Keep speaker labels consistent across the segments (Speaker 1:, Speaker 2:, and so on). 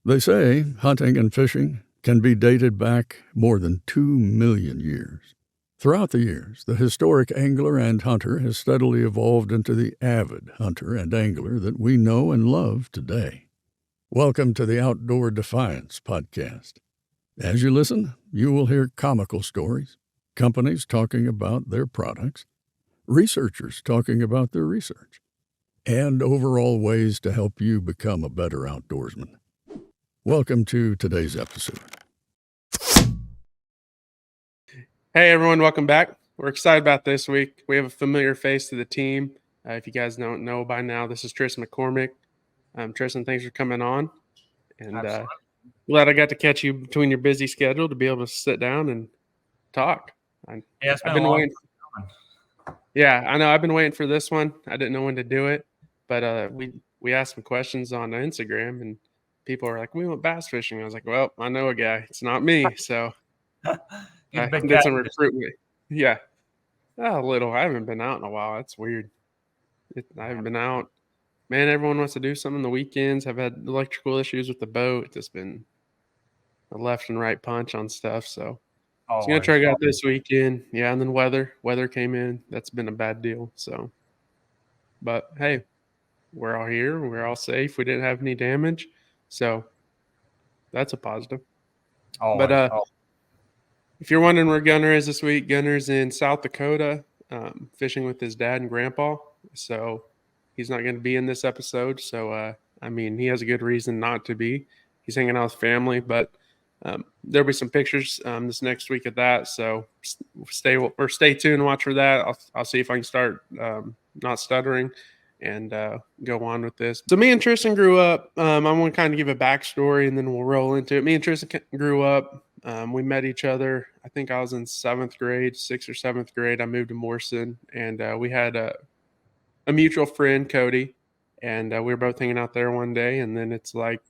Speaker 1: They say hunting and fishing can be dated back more than 2 million years. Throughout the years, the historic angler and hunter has steadily evolved into the avid hunter and angler that we know and love today. Welcome to the Outdoor Defiance podcast. As you listen, you will hear comical stories, companies talking about their products, researchers talking about their research, and overall ways to help you become a better outdoorsman. Welcome to today's episode.
Speaker 2: Hey everyone, welcome back. We're excited about this week. We have a familiar face to the team. If you guys don't know by now, this is Tristan McCormick. Tristan, thanks for coming on. And glad I got to catch you between your busy schedule to be able to sit down and talk.
Speaker 3: I've been
Speaker 2: waiting. Yeah, I know. I've been waiting for this one. I didn't know when to do it, but we asked some questions on Instagram, and people are like, "We went bass fishing." I was like, "Well, I know a guy. It's not me." So I did some recruitment. Yeah, a little. I haven't been out in a while. That's weird. I haven't been out. Man, everyone wants to do something on the weekends. I've had electrical issues with the boat. It's just been a left and right punch on stuff. So I was going to try it out this weekend. Yeah, and then weather came in. That's been a bad deal. So, but hey, we're all here. We're all safe. We didn't have any damage. So that's a positive. If you're wondering where Gunner is this week, Gunner's in South Dakota fishing with his dad and grandpa. So he's not going to be in this episode. So, he has a good reason not to be. He's hanging out with family, but there'll be some pictures this next week of that. So stay tuned and watch for that. I'll see if I can start not stuttering and go on with this. So me and Tristan grew up. I'm going to kind of give a backstory and then we'll roll into it. Me and Tristan grew up. We met each other. I think I was in 6th or 7th grade. I moved to Morrison, and we had a mutual friend, Cody, and we were both hanging out there one day. And then it's like,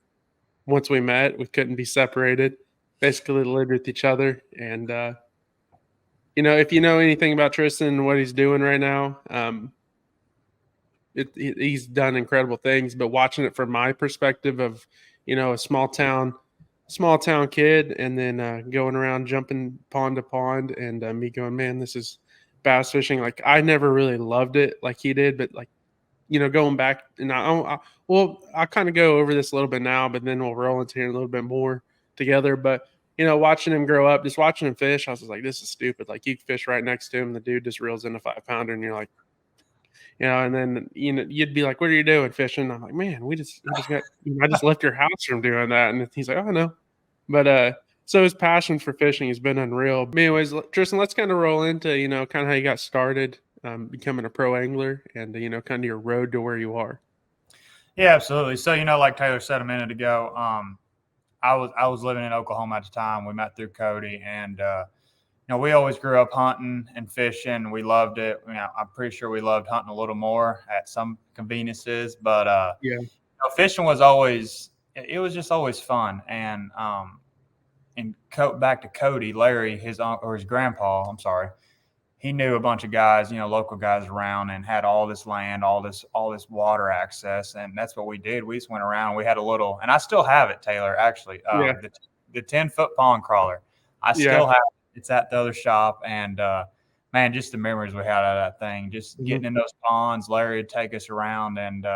Speaker 2: once we met, we couldn't be separated. Basically lived with each other. And, if you know anything about Tristan and what he's doing right now, he's done incredible things. But watching it from my perspective of, a small town kid, and then going around jumping pond to pond, and me going, man, this is bass fishing. Like, I never really loved it like he did, but like, going back, and I'll kind of go over this a little bit now, but then we'll roll into here a little bit more together. But watching him grow up, just watching him fish, I was like, this is stupid. Like, you fish right next to him, the dude just reels in a 5-pounder, and you're like, and then you'd be like, what are you doing fishing? I'm like, man, we just got, I just left your house from doing that. And he's like, oh no. But so his passion for fishing has been unreal. But anyways, Tristan, let's kind of roll into kind of how you got started becoming a pro angler, and kind of your road to where you are.
Speaker 3: Yeah, absolutely. So like Taylor said a minute ago, I was living in Oklahoma at the time. We met through Cody, and we always grew up hunting and fishing. We loved it. I'm pretty sure we loved hunting a little more at some conveniences, but fishing was always, it was just always fun. And back to Cody, Larry, his grandpa, he knew a bunch of guys, local guys around, and had all this land, all this water access. And that's what we did. We just went around. We had a little, and I still have it, Taylor, actually, the 10-foot pond crawler. I still have it. It's at the other shop. And man, just the memories we had out of that thing, just getting in those ponds. Larry would take us around and,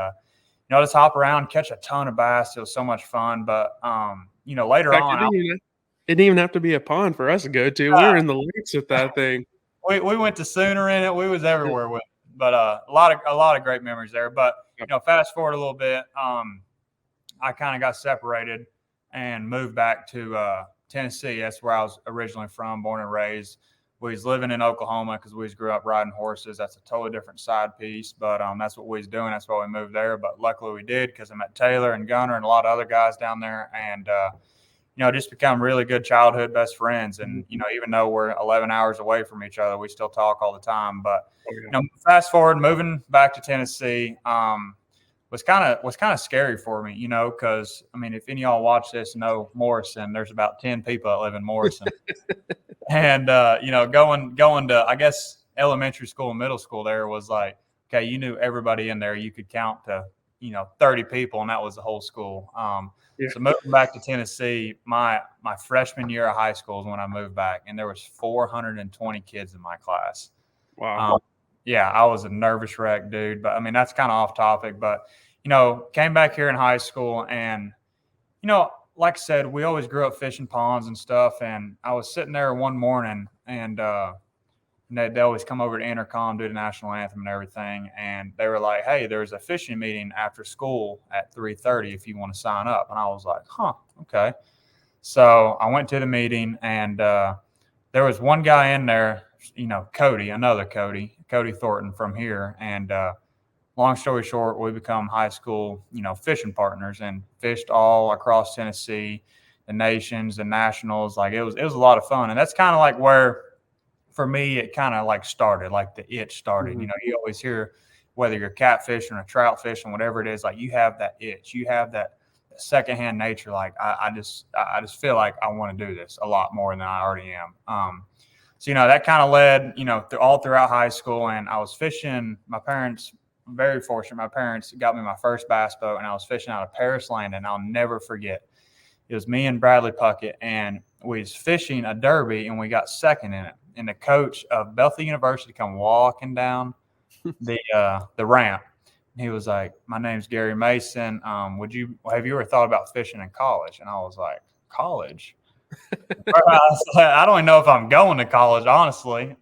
Speaker 3: just hop around, catch a ton of bass. It was so much fun. But, later on.
Speaker 2: It didn't even have to be a pond for us to go to. We were in the lakes with that thing.
Speaker 3: We went to Sonar in it. We was everywhere with it. But a lot of great memories there. But, fast forward a little bit, I kind of got separated and moved back to Tennessee. That's where I was originally from, born and raised. We was living in Oklahoma because we grew up riding horses. That's a totally different side piece, but that's what we was doing. That's why we moved there. But luckily we did, because I met Taylor and Gunner and a lot of other guys down there, and just become really good childhood best friends. And even though we're 11 hours away from each other, we still talk all the time. But fast forward, moving back to Tennessee was kind of scary for me, because if any of y'all watch this know Morrison, there's about 10 people that live in Morrison. And, going to, I guess, elementary school and middle school there was like, okay, you knew everybody in there. You could count to, 30 people, and that was the whole school.
Speaker 2: Yeah.
Speaker 3: So moving back to Tennessee, my freshman year of high school is when I moved back, and there was 420 kids in my class.
Speaker 2: Wow.
Speaker 3: Yeah, I was a nervous wreck, dude. But I mean, that's kind of off topic. But came back here in high school, and like I said, we always grew up fishing ponds and stuff. And I was sitting there one morning, and they always come over to intercom, do the national anthem and everything. And they were like, "Hey, there's a fishing meeting after school at 3:30 if you want to sign up." And I was like, "Huh, okay." So I went to the meeting, and there was one guy in there, another Cody Thornton from here. And long story short, we become high school, fishing partners, and fished all across Tennessee, the nations, the nationals. Like it was a lot of fun. And that's kind of like where, for me, it kind of like started, like the itch started.
Speaker 2: Mm-hmm.
Speaker 3: You always hear, whether you're catfishing or trout fishing, whatever it is, like you have that itch, you have that secondhand nature. Like I just feel like I want to do this a lot more than I already am. So that kind of led, all throughout high school. And I was fishing. My parents, very fortunate. My parents got me my first bass boat, and I was fishing out of Paris Landing. I'll never forget. It was me and Bradley Puckett, and we was fishing a derby, and we got second in it. And the coach of Bethel University come walking down the ramp. He was like, "My name's Gary Mason. Have you ever thought about fishing in college?" And I was like, "College?" I don't even know if I'm going to college, honestly.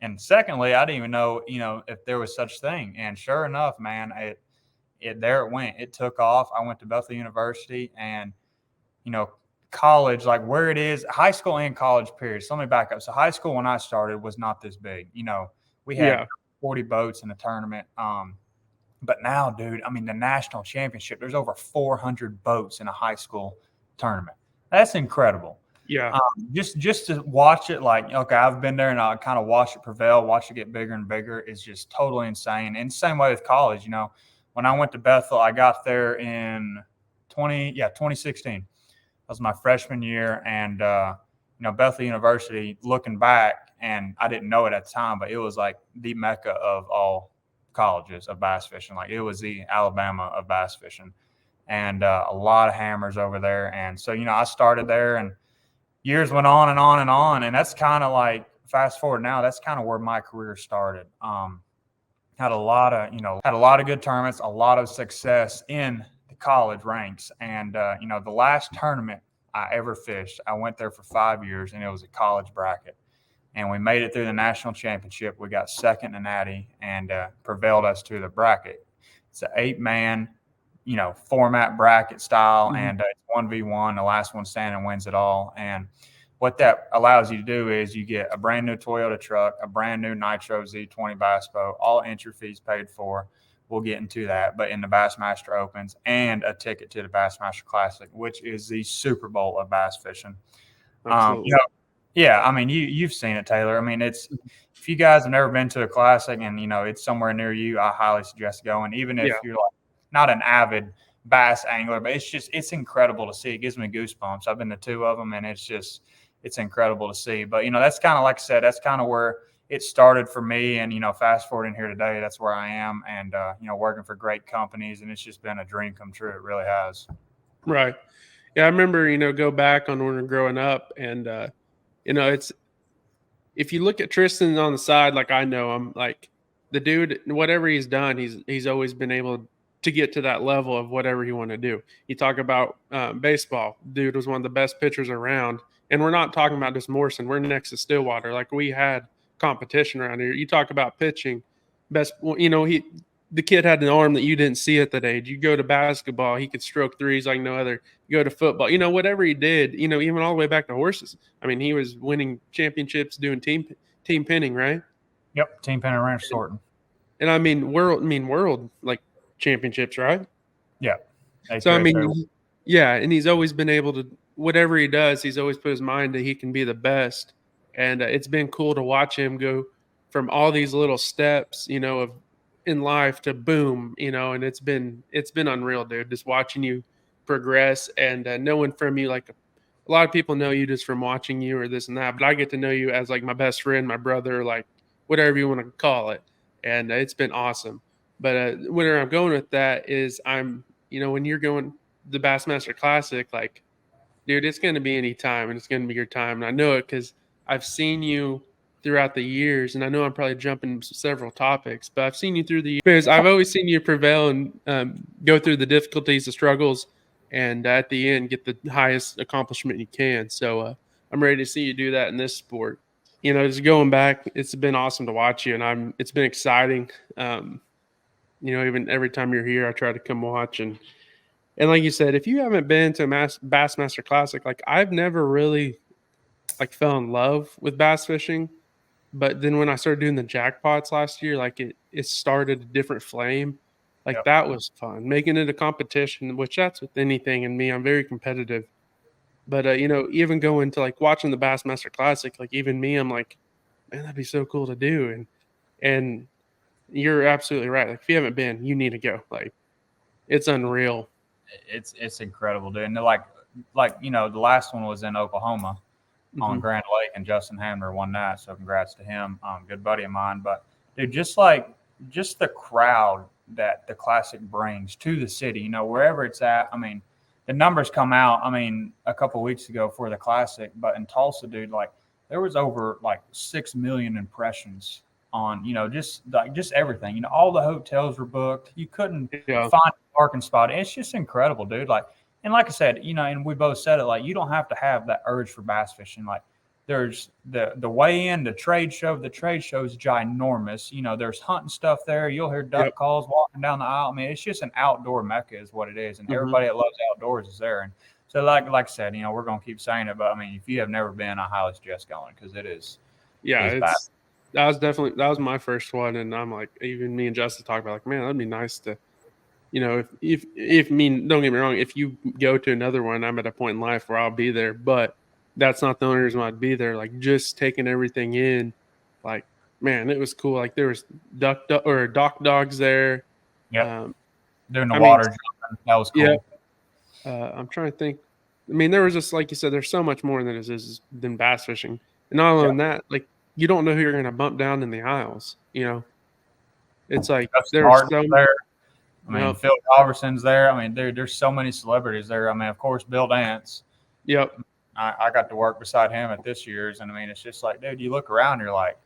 Speaker 3: And secondly, I didn't even know, if there was such thing. And sure enough, man, there it went. It took off. I went to Bethel University, and college, like where it is, high school and college period. So let me back up. So high school, when I started, was not this big. We had 40 boats in the tournament. But now, dude, I mean, the national championship, there's over 400 boats in a high school tournament. That's incredible.
Speaker 2: Yeah.
Speaker 3: Just to watch it, like, okay, I've been there, and I kind of watch it prevail, watch it get bigger and bigger, is just totally insane. And same way with college. When I went to Bethel, I got there in 2016. That was my freshman year. And Bethel University, looking back, and I didn't know it at the time, but it was like the mecca of all colleges of bass fishing. Like it was the Alabama of bass fishing, and a lot of hammers over there. And so I started there, and years went on and on and on. And that's kind of like, fast forward now, that's kind of where my career started. Had a lot of good tournaments, a lot of success in the college ranks. And the last tournament I ever fished, I went there for 5 years, and it was a college bracket. And we made it through the national championship. We got second in Natty, and prevailed us to the bracket. It's an 8-man, format bracket style,
Speaker 2: Mm-hmm.
Speaker 3: and it's 1v1. The last one standing wins it all. And what that allows you to do is you get a brand new Toyota truck, a brand new Nitro Z20 bass boat, all entry fees paid for. We'll get into that, but in the Bassmaster Opens, and a ticket to the Bassmaster Classic, which is the Super Bowl of bass fishing.
Speaker 2: Absolutely.
Speaker 3: Yeah, I mean, you've seen it, Taylor. I mean, if you guys have never been to a classic, and it's somewhere near you, I highly suggest going. Even if you're like not an avid bass angler, but it's incredible to see. It gives me goosebumps. I've been to 2 of them, and it's incredible to see. But that's kind of, like I said, that's kind of where it started for me. And fast forwarding here today, that's where I am, and working for great companies, and it's just been a dream come true. It really has.
Speaker 2: Right. Yeah, I remember go back on when we were growing up, and it's, if you look at Tristan on the side, like I know him, like the dude, whatever he's done, he's always been able to get to that level of whatever he wanted to do. You talk about baseball, dude was one of the best pitchers around, and we're not talking about just Morrison. We're next to Stillwater. Like we had competition around here. You talk about pitching, the kid had an arm that you didn't see at that age. You go to basketball, he could stroke threes like no other. You go to football, whatever he did, even all the way back to horses. I mean, he was winning championships doing team pinning, right?
Speaker 3: Yep, team pinning, ranch sorting.
Speaker 2: And I mean world like championships, right?
Speaker 3: Yeah.
Speaker 2: So I mean, and he's always been able to, whatever he does, he's always put his mind that he can be the best. And it's been cool to watch him go from all these little steps, of in life to boom, and it's been unreal, dude, just watching you progress and knowing from you. Like a lot of people know you just from watching you or this and that, but I get to know you as like my best friend, my brother, like whatever you want to call it. And it's been awesome. But where I'm going with that is when you're going the Bassmaster Classic, like, dude, it's going to be any time, and it's going to be your time. And I know it because I've seen you throughout the years, and I know I'm probably jumping several topics, but I've seen you through the years. Because I've always seen you prevail and go through the difficulties, the struggles, and at the end get the highest accomplishment you can. So I'm ready to see you do that in this sport. Just going back, it's been awesome to watch you, and it's been exciting. Even every time you're here, I try to come watch and like you said, if you haven't been to a Bassmaster Classic, like I've never really like fell in love with bass fishing, but then when I started doing the jackpots last year, like it started a different flame. Like that was fun, making it a competition, which that's with anything in me. I'm very competitive, but even going to like watching the Bassmaster Classic, like even me, I'm like, man, that'd be so cool to do. And you're absolutely right. Like if you haven't been, you need to go. Like it's unreal.
Speaker 3: It's incredible, dude. And like the last one was in Oklahoma on Grand Lake, and Justin Hamner won that. So congrats to him. Good buddy of mine. But dude, just the crowd that the Classic brings to the city, wherever it's at. I mean, the numbers come out, a couple of weeks ago for the Classic, but in Tulsa, dude, like there was over like 6 million impressions on, just everything. All the hotels were booked. You couldn't find a parking spot. It's just incredible, dude. Like I said, and we both said it, like you don't have to have that urge for bass fishing. Like there's the weigh-in, the trade show. The trade show is ginormous. There's hunting stuff there. You'll hear duck calls walking down the aisle. It's just an outdoor mecca is what it is. And everybody that loves outdoors is there. And so like I said, we're going to keep saying it, but if you have never been, I highly suggest going because it is.
Speaker 2: Yeah, that was my first one, and I'm like, even me and Justin talked about like, man, that'd be nice to, if don't get me wrong, if you go to another one, I'm at a point in life where I'll be there, but that's not the only reason why I'd be there. Like just taking everything in, like, man, it was cool. Like there was dock dogs there.
Speaker 3: Yeah, doing the water jumping. That was cool.
Speaker 2: Yeah. I'm trying to think. There was just, like you said, there's so much more than bass fishing, and not only that, like. You don't know who you're going to bump down in the aisles. It's like there's so
Speaker 3: there. Phil Robertson's there. There's so many celebrities there. Of course, Bill Dance.
Speaker 2: Yep.
Speaker 3: I got to work beside him at this year's, and it's just like, dude, you look around, you're like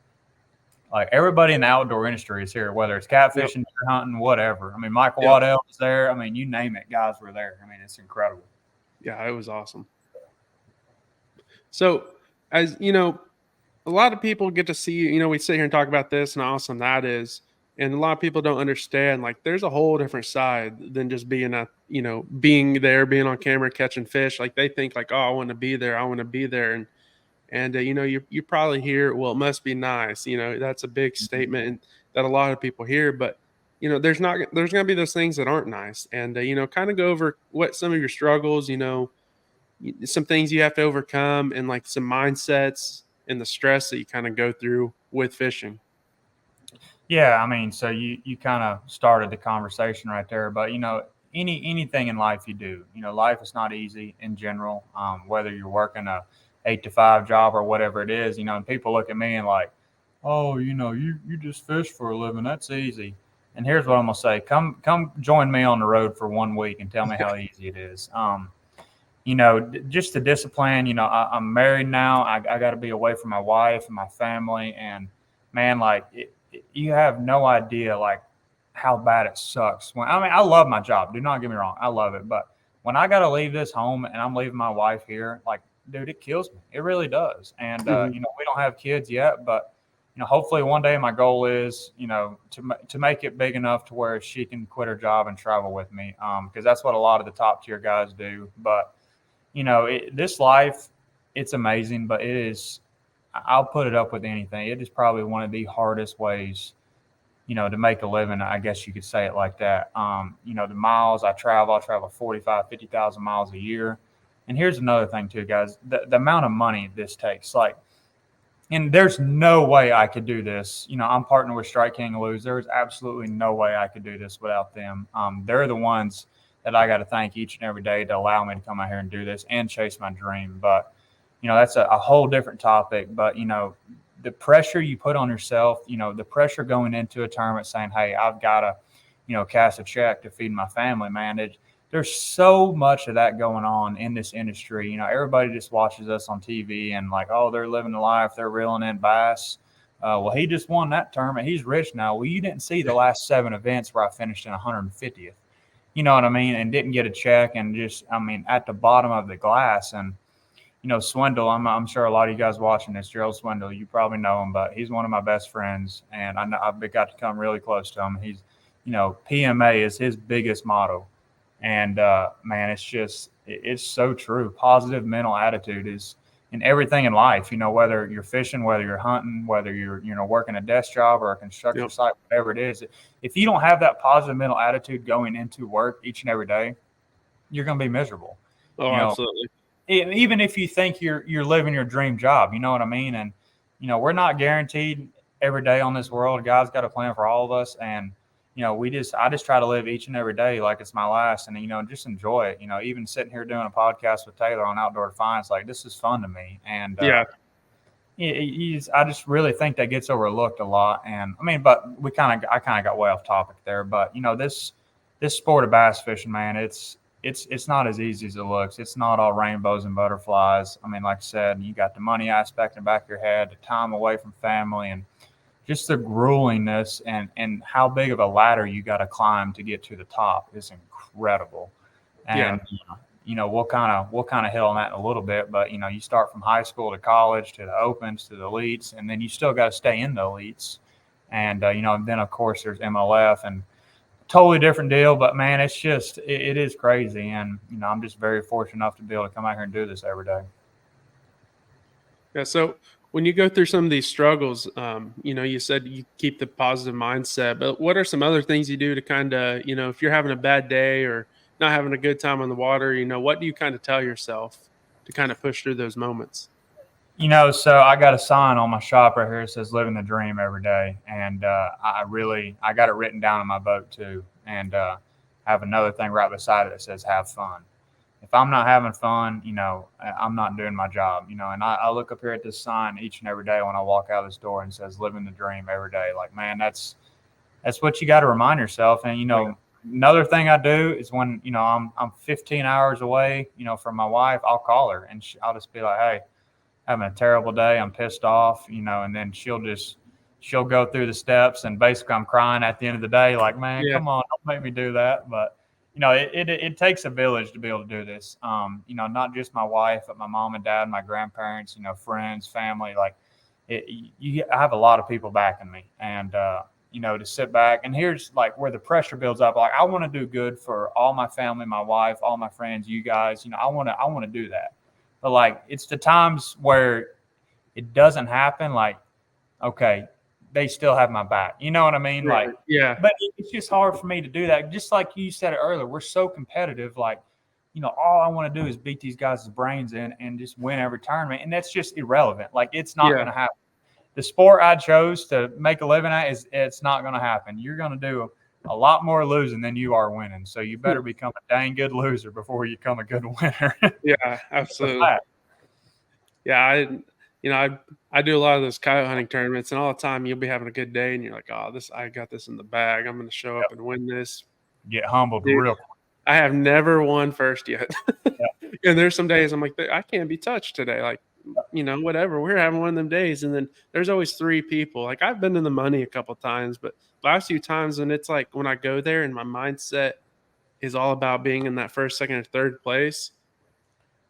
Speaker 3: everybody in the outdoor industry is here, whether it's catfishing, deer hunting, whatever. Michael Waddell was there. You name it, guys were there. It's incredible.
Speaker 2: Yeah, it was awesome. So, as you know, a lot of people get to see, we sit here and talk about this and how awesome that is. And a lot of people don't understand, like, there's a whole different side than just being being there, being on camera, catching fish. Like, they think like, oh, I want to be there. I want to be there. And you probably hear, well, it must be nice. That's a big statement that a lot of people hear, but there's going to be those things that aren't nice. And, kind of go over what some of your struggles, some things you have to overcome, and like some mindsets and the stress that you kind of go through with fishing.
Speaker 3: Yeah, so you kind of started the conversation right there, but anything in life you do, life is not easy in general. Whether you're working a 8-to-5 job or whatever it is, and people look at me and like, oh, you just fish for a living, that's easy. And here's what I'm gonna say: come join me on the road for 1 week and tell me how easy it is. Just the discipline. I'm married now. I got to be away from my wife and my family, and man, you have no idea like how bad it sucks. I love my job. Do not get me wrong, I love it. But when I got to leave this home and I'm leaving my wife here, like, dude, it kills me. It really does. And we don't have kids yet, but hopefully one day my goal is to make it big enough to where she can quit her job and travel with me, because that's what a lot of the top tier guys do. But this life, it's amazing, but it is, I'll put it up with anything. It is probably one of the hardest ways, to make a living. I guess you could say it like that. The miles I travel 50,000 miles a year. And here's another thing too, guys, the amount of money this takes, and there's no way I could do this. I'm partnered with Strike Kangaroos. There's absolutely no way I could do this without them. They're the ones that I got to thank each and every day to allow me to come out here and do this and chase my dream. But, that's a whole different topic. But, the pressure you put on yourself, the pressure going into a tournament saying, hey, I've got to, cash a check to feed my family, man. There's so much of that going on in this industry. Everybody just watches us on TV and like, oh, they're living the life, they're reeling in bass. Well, he just won that tournament. He's rich now. Well, you didn't see the last 7 events where I finished in 150th. You know what I mean? And didn't get a check and just, at the bottom of the glass. And, Swindle, I'm sure a lot of you guys watching this, Gerald Swindle, you probably know him, but he's one of my best friends. And I know I've got to come really close to him. He's, PMA is his biggest motto. And, man, it's so true. Positive mental attitude is in everything in life, whether you're fishing, whether you're hunting, whether you're, working a desk job or a construction site, whatever it is. If you don't have that positive mental attitude going into work each and every day, you're going to be miserable.
Speaker 2: Oh, absolutely.
Speaker 3: Even if you think you're living your dream job, you know what I mean? And, we're not guaranteed every day on this world. God's got a plan for all of us. And, I just try to live each and every day like it's my last and, just enjoy it. Even sitting here doing a podcast with Taylor on Outdoor Defiance, like this is fun to me. And I just really think that gets overlooked a lot. And but I kind of got way off topic there, but this sport of bass fishing, man, it's not as easy as it looks. It's not all rainbows and butterflies. Like I said, you got the money aspect in the back of your head, the time away from family, and just the gruelingness and how big of a ladder you got to climb to get to the top is incredible. And we'll kind of hit on that in a little bit, but you start from high school to college to the opens to the elites, and then you still got to stay in the elites. And then of course there's MLF and totally different deal. But man, it's just it is crazy, and I'm just very fortunate enough to be able to come out here and do this every day.
Speaker 2: Yeah. So when you go through some of these struggles, you said you keep the positive mindset, but what are some other things you do to kind of, if you're having a bad day or not having a good time on the water, what do you kind of tell yourself to kind of push through those moments?
Speaker 3: So I got a sign on my shop right here that says living the dream every day. And I got it written down on my boat too. And I have another thing right beside it that says have fun. If I'm not having fun, I'm not doing my job, and I look up here at this sign each and every day when I walk out this door and it says living the dream every day. Like, man, that's what you got to remind yourself. And, another thing I do is when, I'm 15 hours away, from my wife, I'll call her and I'll just be like, hey, having a terrible day. I'm pissed off, and then she'll go through the steps and basically I'm crying at the end of the day. Like, man, come on, don't make me do that. But, it takes a village to be able to do this. Not just my wife, but my mom and dad, my grandparents, friends, family. Like, I have a lot of people backing me, and to sit back. And here's like where the pressure builds up. Like, I want to do good for all my family, my wife, all my friends, you guys. I want to do that. But like, it's the times where it doesn't happen. Like, okay, they still have my back. You know what I mean?
Speaker 2: Right.
Speaker 3: Like,
Speaker 2: yeah.
Speaker 3: But it's just hard for me to do that. Just like you said it earlier, we're so competitive. Like, all I want to do is beat these guys' brains in and just win every tournament. And that's just irrelevant. Like, it's not going to happen. The sport I chose to make a living at it's not going to happen. You're going to do a lot more losing than you are winning. So you better become a dang good loser before you become a good winner.
Speaker 2: Yeah, absolutely. Yeah, I do a lot of those coyote hunting tournaments, and all the time you'll be having a good day, and you're like, oh, I got this in the bag. I'm going to show up and win this.
Speaker 3: Get humbled real quick.
Speaker 2: I have never won first yet. And there's some days I'm like, I can't be touched today. Like, whatever. We're having one of them days. And then there's always 3 people. Like, I've been in the money a couple of times, but last few times when it's like when I go there and my mindset is all about being in that first, second, or third place,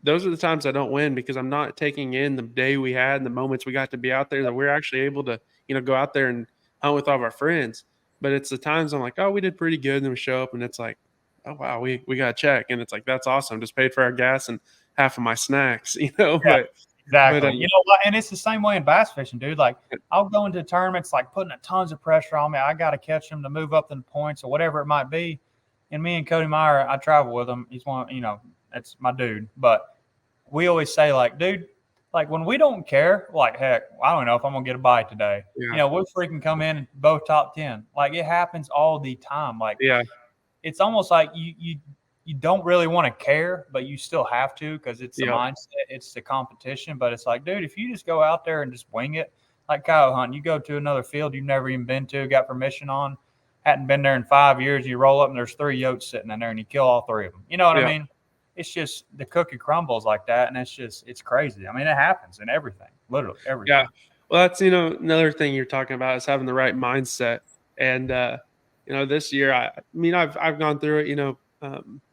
Speaker 2: those are the times I don't win because I'm not taking in the day we had and the moments we got to be out there that we're actually able to, go out there and hunt with all of our friends. But it's the times I'm like, oh, we did pretty good. And then we show up and it's like, oh, wow, we got a check. And it's like, that's awesome. Just paid for our gas and half of my snacks, But
Speaker 3: exactly. But, and it's the same way in bass fishing, dude. Like, I'll go into tournaments, like putting a tons of pressure on me. I got to catch them to move up in points or whatever it might be. And me and Cody Meyer, I travel with him. He's one, that's my dude. But we always say, like, dude, like when we don't care, like, heck, I don't know if I'm going to get a bite today. Yeah. We'll freaking come in both top 10. Like, it happens all the time. Like, it's almost like you don't really want to care, but you still have to because it's the mindset, it's the competition. But it's like, dude, if you just go out there and just wing it, like coyote hunting, you go to another field you've never even been to, got permission on, hadn't been there in 5 years. You roll up and there's 3 yotes sitting in there and you kill all 3 of them. You know what I mean? It's just the cookie crumbles like that, and it's crazy. I mean, it happens in everything, literally everything.
Speaker 2: Yeah. Well, that's, another thing you're talking about is having the right mindset. And, this year, I've gone through it,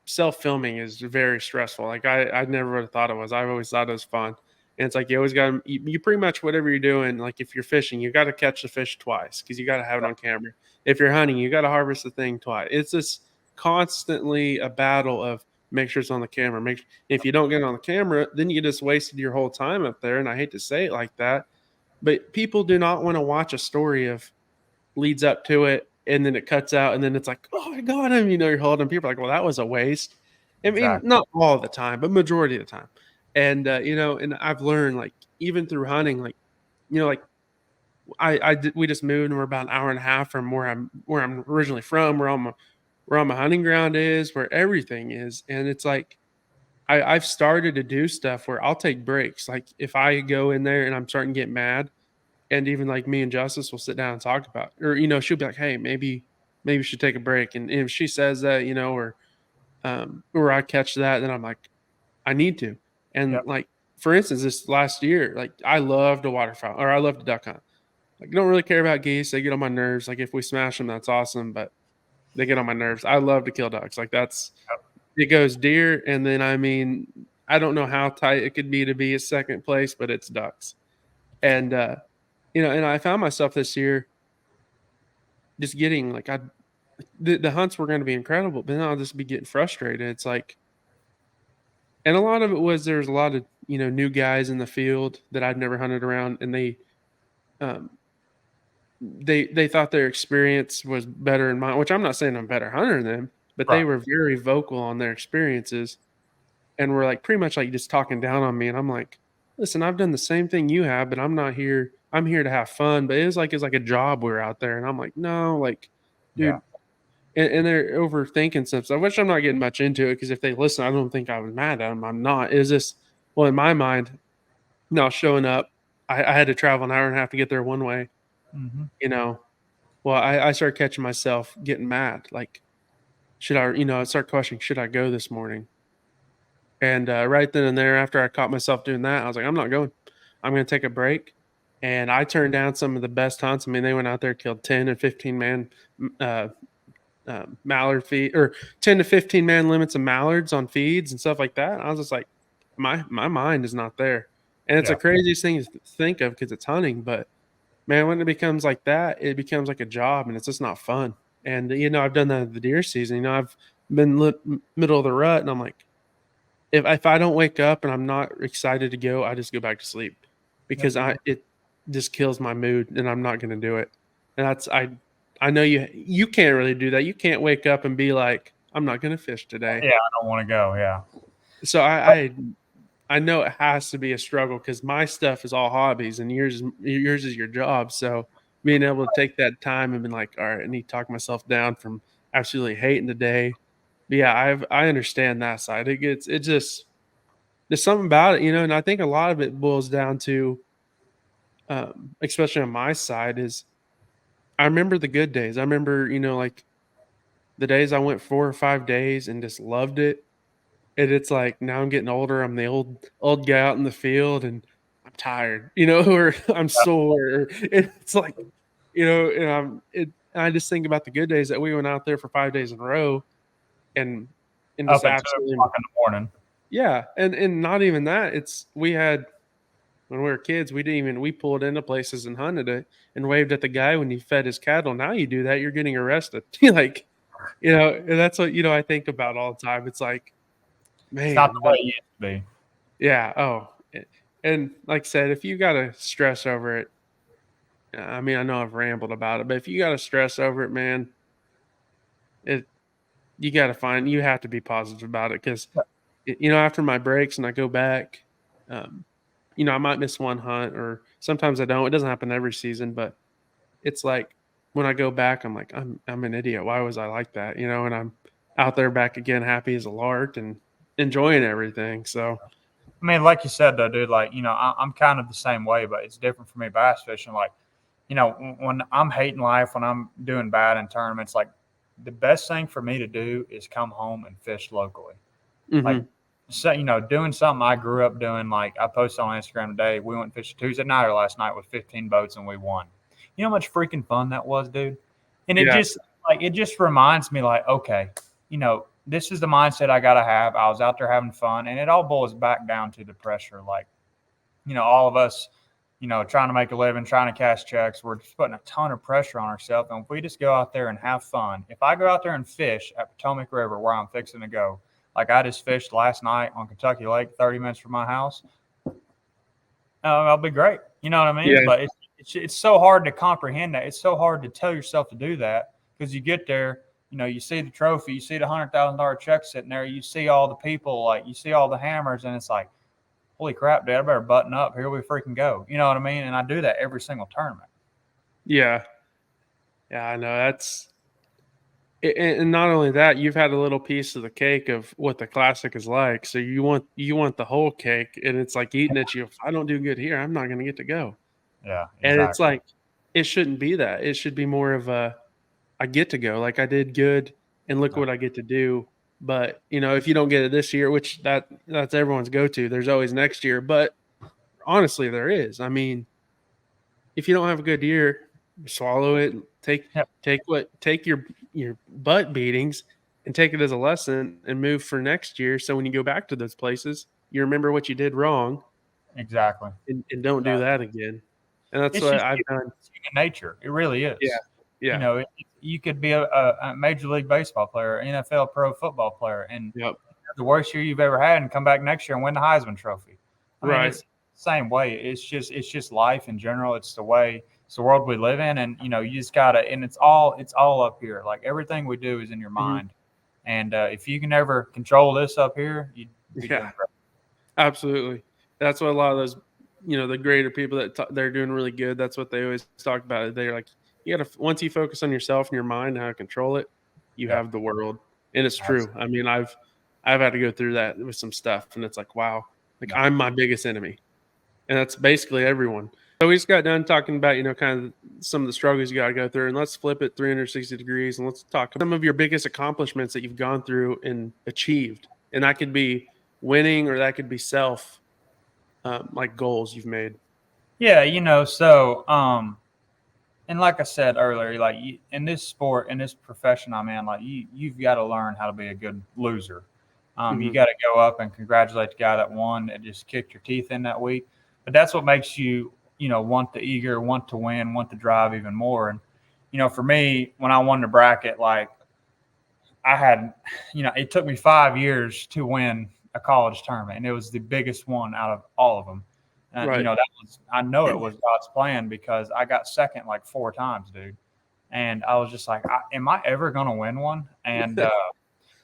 Speaker 2: self-filming is very stressful. Like I never would have thought it was. I've always thought it was fun. And it's like, you always got to, you pretty much whatever you're doing, like if you're fishing, you got to catch the fish twice because you got to have it on camera. If you're hunting, you got to harvest the thing twice. It's just constantly a battle of make sure it's on the camera. If you don't get it on the camera, then you just wasted your whole time up there. And I hate to say it like that, but people do not want to watch a story of leads up to it and then it cuts out and then it's like, oh, I got him. You're holding. People are like, well, that was a waste. I mean,
Speaker 3: Exactly.
Speaker 2: not all the time, but majority of the time. And and I've learned, like, even through hunting, like, we just moved and we're about an hour and a half from where I'm originally from, where my hunting ground is, where everything is. And it's like I've started to do stuff where I'll take breaks. Like if I go in there and I'm starting to get mad, and even like me and Justice will sit down and talk about, or she'll be like, hey, maybe we should take a break. And if she says that, or I catch that, then I'm like, I need to. And like, for instance, this last year, like I love to waterfowl, or I love to duck hunt. Like, I don't really care about geese. They get on my nerves. Like if we smash them, that's awesome, but they get on my nerves. I love to kill ducks. Like it goes deer. And then, I don't know how tight it could be to be a second place, but it's ducks. And, and I found myself this year just getting like, the hunts were going to be incredible, but then I'll just be getting frustrated. It's like, and a lot of it was there's a lot of, new guys in the field that I'd never hunted around, and they thought their experience was better than mine, which I'm not saying I'm a better hunter than them, but they were very vocal on their experiences and were like pretty much like just talking down on me. And I'm like, listen, I've done the same thing you have, but I'm not here. I'm here to have fun. But it's like a job we're out there. And I'm like, no, like, dude. Yeah. And they're overthinking some stuff, which I'm not getting much into it, because if they listen, I don't think I was mad at them. I'm not. Is this, well, in my mind, showing up, I had to travel an hour and a half to get there one way.
Speaker 3: Mm-hmm.
Speaker 2: Well, I started catching myself getting mad. Like, should I, I start questioning, should I go this morning? And right then and there, after I caught myself doing that, I was like, I'm not going. I'm going to take a break. And I turned down some of the best hunts. I mean, they went out there, killed 10 and 15 man mallard feed, or 10 to 15 man limits of mallards on feeds and stuff like that. And I was just like, my mind is not there. And it's the craziest thing to think of, because it's hunting. But man, when it becomes like that, it becomes like a job, and it's just not fun. And I've done that in the deer season. I've been middle of the rut, and I'm like, if I don't wake up and I'm not excited to go, I just go back to sleep, because it just kills my mood, and I'm not going to do it. And that's I know you can't really do that. You can't wake up and be like, I'm not going to fish today.
Speaker 3: Yeah, I don't want to go. Yeah.
Speaker 2: So I know it has to be a struggle, because my stuff is all hobbies and yours is your job. So being able to take that time and be like, all right, I need to talk myself down from absolutely hating the day. But yeah, I understand that side. There's something about it, and I think a lot of it boils down to, especially on my side, is I remember the good days. I remember, like the days I went 4 or 5 days and just loved it. And it's like, now I'm getting older. I'm the old guy out in the field, and I'm tired, or I'm sore. It's like, and I just think about the good days that we went out there for 5 days in a row, and just
Speaker 3: up at
Speaker 2: absolutely
Speaker 3: 2 o'clock in the morning.
Speaker 2: Yeah, and not even that. We had, when we were kids, we pulled into places and hunted it and waved at the guy when he fed his cattle. Now you do that, you're getting arrested. Like, and that's what I think about all the time. It's like, man,
Speaker 3: it's not the way it used to be.
Speaker 2: Yeah. Oh, and like I said, if you got to stress over it, I mean, I know I've rambled about it, but if you got to stress over it, man, you have to be positive about it, because, after my breaks and I go back, I might miss one hunt, or sometimes I don't. It doesn't happen every season, but it's like when I go back, I'm like, I'm an idiot. Why was I like that? And I'm out there back again, happy as a lark and enjoying everything. So,
Speaker 3: I mean, like you said, though, dude, like, I'm kind of the same way, but it's different for me bass fishing. Like, when I'm hating life, when I'm doing bad in tournaments, like the best thing for me to do is come home and fish locally.
Speaker 2: Mm-hmm.
Speaker 3: Like, so, doing something I grew up doing. Like I posted on Instagram today, we went fishing Tuesday night or last night with 15 boats and we won. You know how much freaking fun that was, dude? And it just reminds me like, okay, this is the mindset I got to have. I was out there having fun, and it all boils back down to the pressure. Like, all of us, trying to make a living, trying to cash checks, we're just putting a ton of pressure on ourselves. And if we just go out there and have fun, if I go out there and fish at Potomac River where I'm fixing to go, like I just fished last night on Kentucky Lake, 30 minutes from my house, I'll be great. You know what I mean?
Speaker 2: Yeah.
Speaker 3: But it's so hard to comprehend that. It's so hard to tell yourself to do that because you get there, you see the trophy, you see the $100,000 check sitting there, you see all the people, like you see all the hammers, and it's like, holy crap, dude, I better button up. Here we freaking go. You know what I mean? And I do that every single tournament.
Speaker 2: Yeah. Yeah, I know. And not only that, you've had a little piece of the cake of what the Classic is like. So you want the whole cake, and it's like eating it. If I don't do good here, I'm not going to get to go.
Speaker 3: Yeah, exactly.
Speaker 2: And it's like, it shouldn't be that. It should be more of I get to go. Like I did good, and look what I get to do. But, if you don't get it this year, which that's everyone's go-to, there's always next year. But honestly, there is. I mean, if you don't have a good year, swallow it. Take your butt beatings and take it as a lesson and move for next year. So when you go back to those places, you remember what you did wrong.
Speaker 3: Exactly.
Speaker 2: And don't do that again. And that's what I've done.
Speaker 3: It's human nature. It really is.
Speaker 2: Yeah. Yeah.
Speaker 3: You could be a Major League Baseball player, NFL pro football player, and the worst year you've ever had and come back next year and win the Heisman Trophy. I mean, it's the same way. It's just life in general. It's the way. It's the world we live in, and you just gotta. And it's all up here. Like everything we do is in your mind, and if you can ever control this up here, you doing great.
Speaker 2: Absolutely. That's what a lot of those, the greater people that they're doing really good. That's what they always talk about. They're like, you gotta, once you focus on yourself and your mind and how to control it, you have the world. And it's true. I mean, I've had to go through that with some stuff, and it's like, wow, like I'm my biggest enemy, and that's basically everyone. So we just got done talking about, kind of some of the struggles you got to go through, and let's flip it 360 degrees and let's talk some of your biggest accomplishments that you've gone through and achieved. And that could be winning, or that could be self, like goals you've made.
Speaker 3: Yeah, so and like I said earlier, like in this sport, in this profession I'm in, like you've got to learn how to be a good loser. You got to go up and congratulate the guy that won, that just kicked your teeth in that week. But that's what makes you, want to win, want to drive even more. And, for me, when I won the bracket, like I had, it took me 5 years to win a college tournament, and it was the biggest one out of all of them. And, I know it was God's plan because I got second like 4 times, dude. And I was just like, am I ever going to win one? And,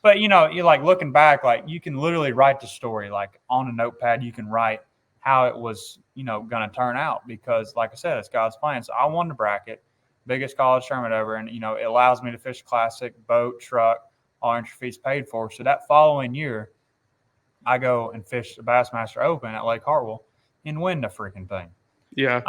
Speaker 3: but, you're like looking back, like you can literally write the story, like on a notepad, you can write how it was, going to turn out because, like I said, it's God's plan. So I won the bracket, biggest college tournament ever. And, it allows me to fish Classic, boat, truck, all entry fees paid for. So that following year, I go and fish the Bassmaster Open at Lake Hartwell and win the freaking thing.
Speaker 2: Yeah.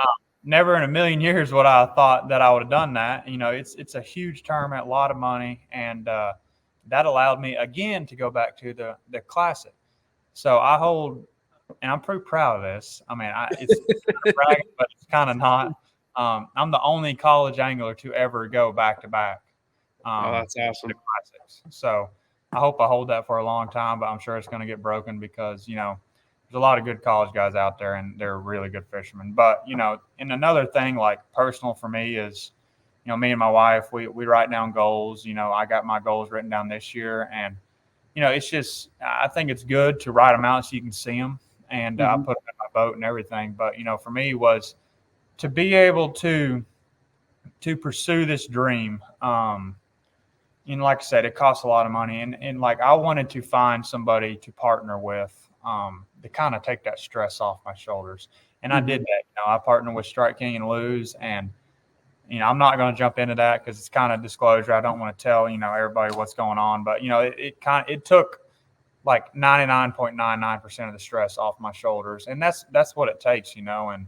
Speaker 3: Never in a million years would I have thought that I would have done that. It's a huge tournament, a lot of money. And that allowed me, again, to go back to the Classic. So I hold – and I'm pretty proud of this. I mean, it's kind of bragging, but it's kind of not. I'm the only college angler to ever go back-to-back.
Speaker 2: That's awesome.
Speaker 3: The Classics. So I hope I hold that for a long time, but I'm sure it's going to get broken because, there's a lot of good college guys out there, and they're really good fishermen. But, and another thing, like personal for me is, me and my wife, we write down goals. I got my goals written down this year, and, it's just I think it's good to write them out so you can see them. And I put them in my boat and everything. But, for me was to be able to pursue this dream. And like I said, it costs a lot of money. And like I wanted to find somebody to partner with to kind of take that stress off my shoulders. And I did that. I partnered with Strike King and Lose. And, I'm not going to jump into that because it's kind of disclosure. I don't want to tell, everybody what's going on. But, it took like 99.99% of the stress off my shoulders. And that's what it takes, and,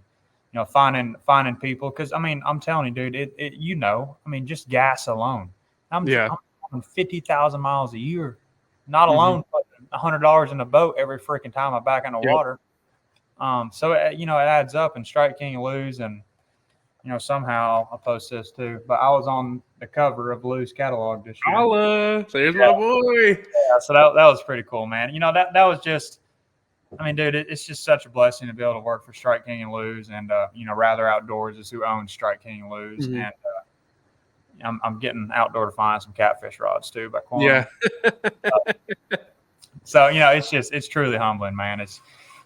Speaker 3: finding people. Because I mean, I'm telling you, dude, I mean, just gas alone. I'm on 50,000 miles a year, not alone putting $100 in a boat every freaking time I back in the water. So it adds up. And Strike King Lou's, and somehow I'll post this too. But I was on the cover of Lou's catalog this year.
Speaker 2: Holla, there's my boy.
Speaker 3: Yeah, so that was pretty cool, man. That was just. I mean, dude, it's just such a blessing to be able to work for Strike King and Lou's, and Rather Outdoors is who owns Strike King and Lou's, and I'm getting Outdoor to find some catfish rods too by Quantum. Yeah. So it's truly humbling, man. It's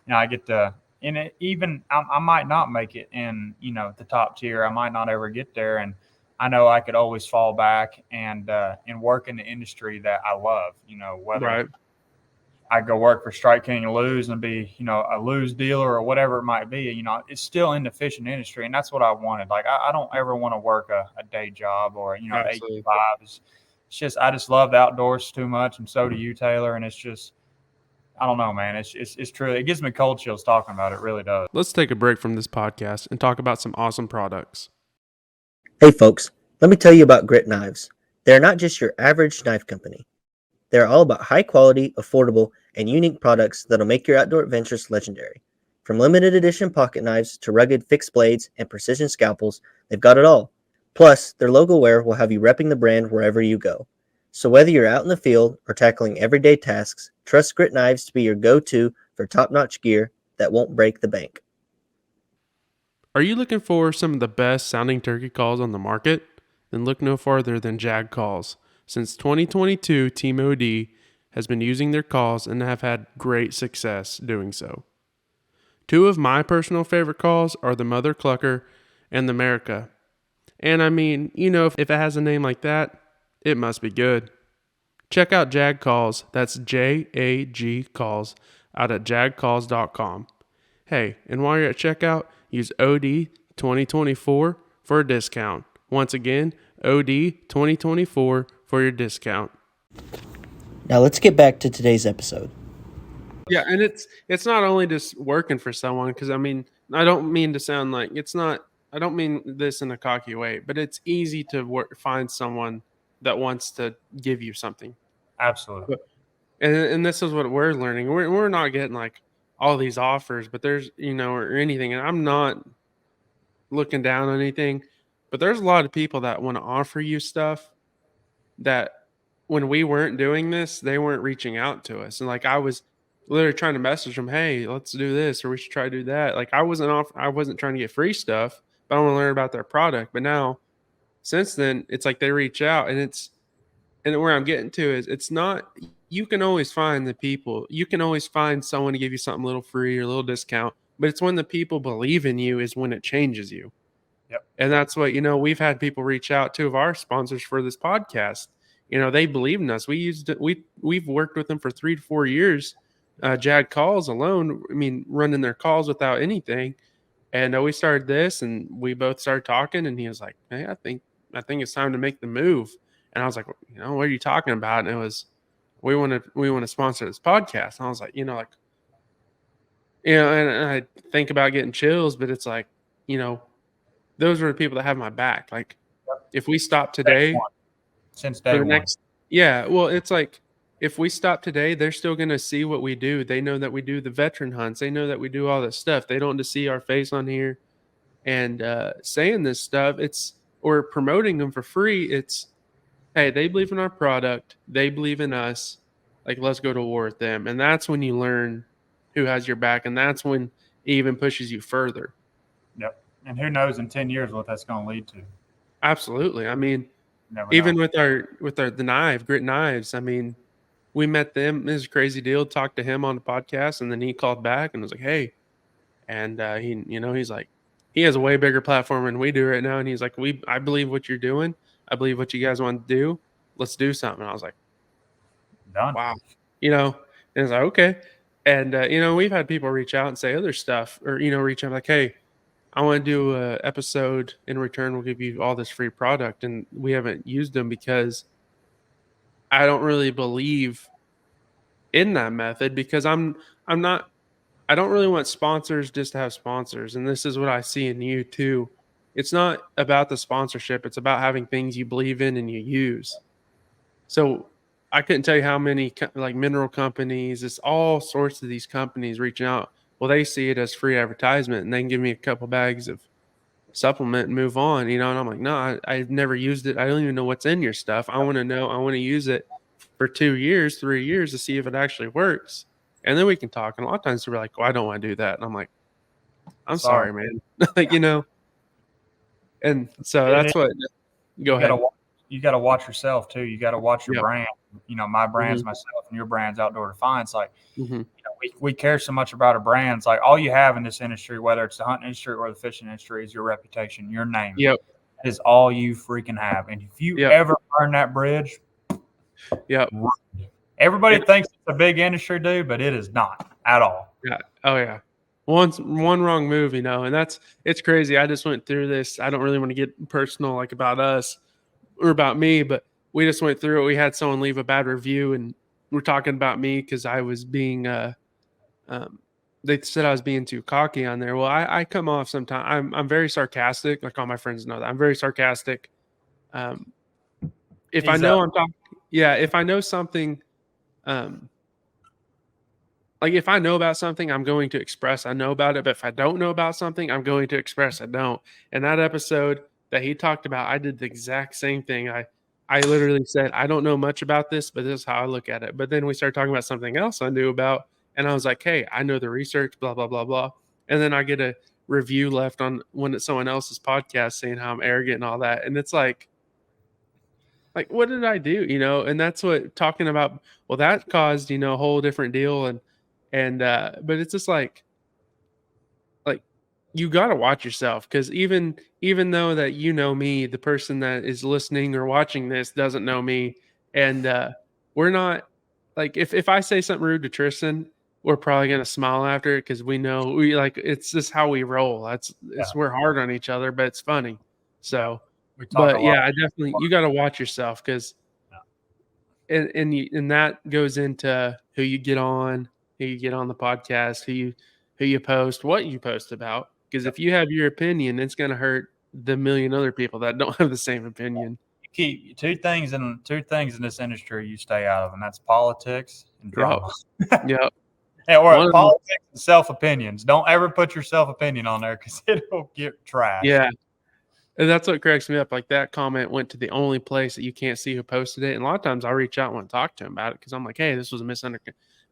Speaker 3: I get to, and even I might not make it in the top tier. I might not ever get there, and I know I could always fall back and work in the industry that I love. Whether. Right. I go work for Strike King and Lou's and be, a Lou's dealer or whatever it might be. it's still in the fishing industry, and that's what I wanted. Like, I don't ever want to work a day job or, 8 to 5. It's just, I just love the outdoors too much, and so do you, Taylor. And it's just, I don't know, man. It's truly, it gives me cold chills talking about it. It really does.
Speaker 2: Let's take a break from this podcast and talk about some awesome products.
Speaker 4: Hey, folks, let me tell you about GritKnives. They're not just your average knife company. They're all about high-quality, affordable, and unique products that'll make your outdoor adventures legendary. From limited edition pocket knives to rugged fixed blades and precision scalpels, they've got it all. Plus, their logo wear will have you repping the brand wherever you go. So whether you're out in the field or tackling everyday tasks, trust GritKnives to be your go-to for top-notch gear that won't break the bank.
Speaker 2: Are you looking for some of the best sounding turkey calls on the market? Then look no farther than JAG Calls. Since 2022, Team OD has been using their calls and have had great success doing so. Two of my personal favorite calls are the Mother Clucker and the America. And I mean, if it has a name like that, it must be good. Check out JAG Calls, that's JAG Calls, out at jagcalls.com. Hey, and while you're at checkout, use OD 2024 for a discount. Once again, OD 2024 for your discount.
Speaker 4: Now let's get back to today's episode.
Speaker 2: Yeah, and it's not only just working for someone, because I mean, I don't mean to sound like I don't mean this in a cocky way, but it's easy to find someone that wants to give you something.
Speaker 3: Absolutely.
Speaker 2: And this is what we're learning. We're not getting like all these offers, but there's or anything, and I'm not looking down on anything, but there's a lot of people that want to offer you stuff that when we weren't doing this, they weren't reaching out to us. And like, I was literally trying to message them, hey, let's do this, or we should try to do that. Like, I wasn't trying to get free stuff, but I want to learn about their product. But now, since then, it's like they reach out, and where I'm getting to is, it's not, you can always find the people. You can always find someone to give you something a little free or a little discount, but it's when the people believe in you is when it changes you.
Speaker 3: Yep.
Speaker 2: And that's what, we've had people reach out, two of our sponsors for this podcast. They believe in us. We've worked with them for 3 to 4 years. JAG Calls alone, I mean, running their calls without anything. And we started this, and we both started talking, and he was like, hey, I think it's time to make the move. And I was like, what are you talking about? And it was, we want to sponsor this podcast. And I was like, and I think about getting chills, but it's like, those are the people that have my back. Like, if we stop today,
Speaker 3: since day one.
Speaker 2: Yeah, well, it's like, if we stop today, they're still going to see what we do. They know that we do the veteran hunts. They know that we do all this stuff. They don't just see our face on here and saying this stuff. Or promoting them for free. It's, hey, they believe in our product. They believe in us. Like, let's go to war with them. And that's when you learn who has your back. And that's when it even pushes you further.
Speaker 3: Yep. And who knows in 10 years what that's going to lead to.
Speaker 2: Absolutely. I mean, even with the GritKnives, I mean, we met them. It was a crazy deal. Talked to him on the podcast, and then he called back and was like, hey. And he's like, he has a way bigger platform than we do right now. And he's like, I believe what you're doing. I believe what you guys want to do. Let's do something. And I was like,
Speaker 3: done.
Speaker 2: Wow. And it's like, okay. And, we've had people reach out and say other stuff, or, reach out like, hey, I want to do an episode. In return, we'll give you all this free product. And we haven't used them because I don't really believe in that method, because I'm not I don't really want sponsors just to have sponsors. And this is what I see in you too. It's not about the sponsorship. It's about having things you believe in and you use. So I couldn't tell you how many like mineral companies, it's all sorts of these companies reaching out. Well, they see it as free advertisement and they can give me a couple bags of supplement and move on, and I'm like, no, I've never used it. I don't even know what's in your stuff. I want to know. I want to use it for 2 years, 3 years to see if it actually works. And then we can talk. And a lot of times they're like, well, I don't want to do that. And I'm like, I'm sorry, man. like, and so that's what, go ahead.
Speaker 3: You got to watch yourself too. You got to watch your
Speaker 2: Yep.
Speaker 3: brand. My brand's myself and your brand's Outdoor Defiance. Like, we care so much about our brands. Like, all you have in this industry, whether it's the hunting industry or the fishing industry, is your reputation, your name.
Speaker 2: Yep.
Speaker 3: That is all you freaking have. And if you ever burn that bridge, everybody thinks it's a big industry, dude, but it is not at all.
Speaker 2: Yeah. Oh yeah. One wrong move, and it's crazy. I just went through this. I don't really want to get personal like about us or about me, but we just went through it. We had someone leave a bad review and we're talking about me because I was being they said I was being too cocky on there. Well, I come off sometimes. I'm very sarcastic. Like all my friends know that I'm very sarcastic. If I know I'm talking, if I know something, like if I know about something, I'm going to express I know about it. But if I don't know about something, I'm going to express I don't. And that episode that he talked about, I did the exact same thing. I literally said, I don't know much about this, but this is how I look at it. But then we started talking about something else I knew about. And I was like, hey, I know the research, blah, blah, blah, blah. And then I get a review left on someone else's podcast saying how I'm arrogant and all that. And it's like, what did I do? And that's what talking about. Well, that caused, a whole different deal. But it's just like you got to watch yourself. Cause even though that, me, the person that is listening or watching this doesn't know me. And, we're not like, if I say something rude to Tristan, we're probably going to smile after it. Cause we know it's just how we roll. We're hard on each other, but it's funny. So, I definitely, you got to watch yourself. Cause, and that goes into who you get on the podcast, who you post, what you post about. Because if you have your opinion, it's going to hurt the million other people that don't have the same opinion.
Speaker 3: You keep two things in this industry you stay out of, and that's politics and drama.
Speaker 2: Yep.
Speaker 3: Or politics and self-opinions. Don't ever put your self-opinion on there because it'll get trashed. Yeah.
Speaker 2: And that's what cracks me up. Like that comment went to the only place that you can't see who posted it. And a lot of times I'll reach out and want to talk to him about it because I'm like, hey, this was a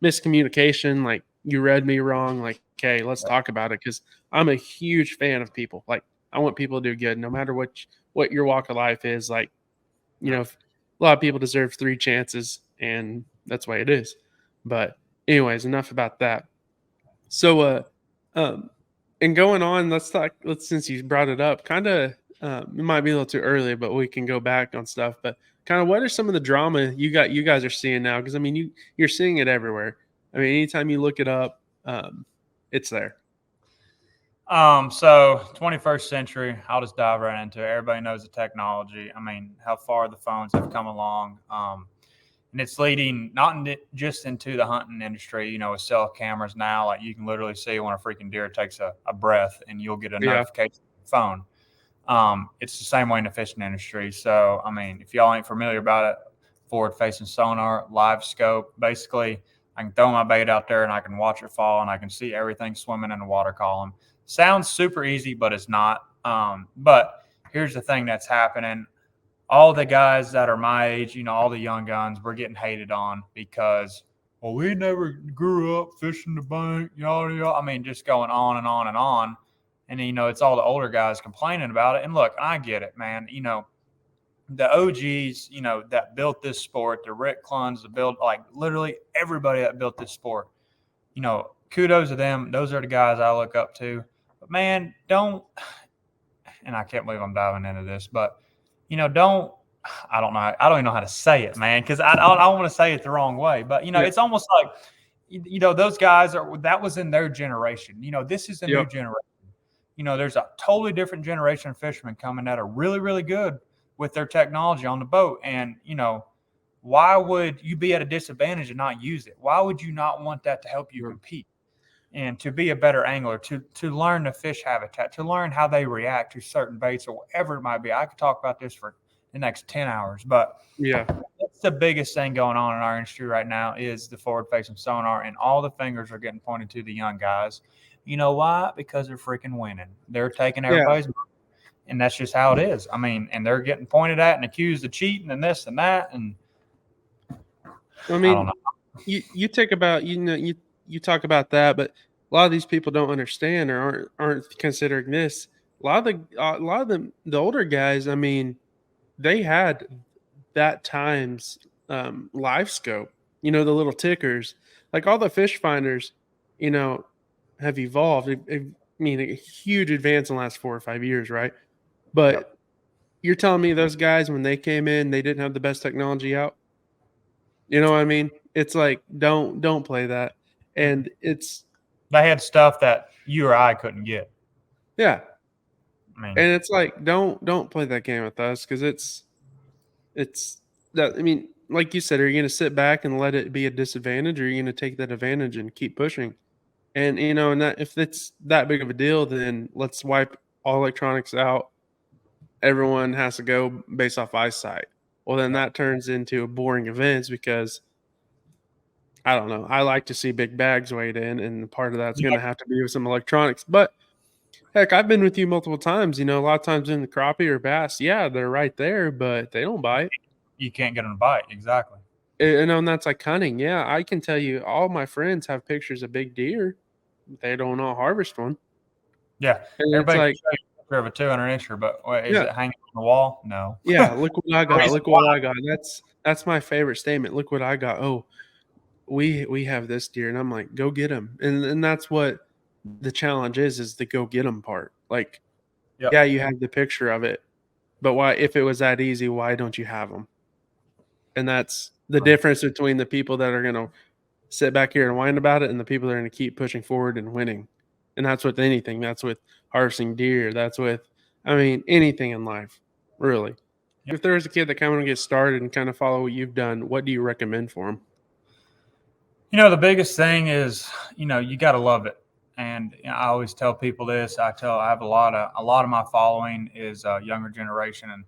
Speaker 2: miscommunication. Like you read me wrong. Like, okay, let's talk about it. Because I'm a huge fan of people. Like I want people to do good no matter what your walk of life is. Like, a lot of people deserve 3 chances and that's the way it is. But anyways, enough about that. So, and going on, let's since you brought it up, kind of, it might be a little too early, but we can go back on stuff. But kind of, what are some of the drama you guys are seeing now? Because I mean, you're seeing it everywhere. I mean, anytime you look it up, it's there.
Speaker 3: So 21st century, I'll just dive right into it. Everybody knows the technology. I mean, how far the phones have come along. And it's leading not just into the hunting industry, with cell cameras now. Like you can literally see when a freaking deer takes a breath and you'll get a notification on your phone. It's the same way in the fishing industry. So, I mean, if y'all ain't familiar about it, forward-facing sonar, live scope. Basically, I can throw my bait out there and I can watch it fall and I can see everything swimming in the water column. Sounds super easy, but it's not. But here's the thing that's happening. All the guys that are my age, all the young guns, we're getting hated on because, well, we never grew up fishing the bank, yada, yada. I mean, just going on and on and on. And, it's all the older guys complaining about it. And look, I get it, man. The OGs, that built this sport, the Rick Cluns, like literally everybody that built this sport, kudos to them. Those are the guys I look up to. But, man, don't – and I can't believe I'm diving into this, but – I don't even know how to say it, man, because I don't want to say it the wrong way. But, it's almost like, those guys that was in their generation. This is a new generation. There's a totally different generation of fishermen coming that are really, really good with their technology on the boat. And, why would you be at a disadvantage and not use it? Why would you not want that to help you compete? And to be a better angler, to learn the fish habitat, to learn how they react to certain baits or whatever it might be. I could talk about this for the next 10 hours, but
Speaker 2: yeah,
Speaker 3: that's the biggest thing going on in our industry right now is the forward-facing sonar, and all the fingers are getting pointed to the young guys. You know why? Because they're freaking winning. They're taking everybody's money, and that's just how it is. I mean, and they're getting pointed at and accused of cheating and this and that, and
Speaker 2: I
Speaker 3: I
Speaker 2: mean,
Speaker 3: don't know.
Speaker 2: you talk about you talk about that, but a lot of these people don't understand or aren't considering this. A lot of the older guys, I mean, they had that time's live scope. The little tickers, like all the fish finders, have evolved. I mean, a huge advance in the last 4 or 5 years, right? But you're telling me those guys, when they came in, they didn't have the best technology out? You know what I mean? It's like, don't play that. And it's,
Speaker 3: They had stuff that you or I couldn't get.
Speaker 2: yeah.
Speaker 3: I mean,
Speaker 2: And it's like, don't play that game with us, because it's that. I mean, like you said, are you going to sit back and let it be a disadvantage, or are you going to take that advantage and keep pushing? And and that, if it's that big of a deal, then let's wipe all electronics out. Everyone has to go based off eyesight. Well, then that turns into a boring events, because I don't know. I like to see big bags weighed in, and part of that's going to have to be with some electronics. But heck, I've been with you multiple times. A lot of times in the crappie or bass, yeah, they're right there, but they don't bite.
Speaker 3: you can't get them to bite. Exactly.
Speaker 2: And that's like hunting. Yeah, I can tell you, all my friends have pictures of big deer. They don't know harvest one.
Speaker 3: Yeah.
Speaker 2: And
Speaker 3: Everybody
Speaker 2: it's
Speaker 3: can show you a picture of a 200-incher, but is
Speaker 2: Yeah.
Speaker 3: it hanging on the wall? No.
Speaker 2: yeah, look what I got.
Speaker 3: Reason
Speaker 2: Look what I got. That's my favorite statement. Look what I got. Oh, we have this deer, and I'm like, go get him. And that's what the challenge is the go get him part. Like,
Speaker 3: Yep.
Speaker 2: yeah, you have the picture of it, but why? If it was that easy, why don't you have them? And that's the difference between the people that are going to sit back here and whine about it, and the people that are going to keep pushing forward and winning. And that's with anything. That's with harvesting deer. That's with, I mean, anything in life, really. If there was a kid that kind of get started and kind of follow what you've done, what do you recommend for him?
Speaker 3: The biggest thing is, you got to love it. And I always tell people this. I have a lot of my following is younger generation, and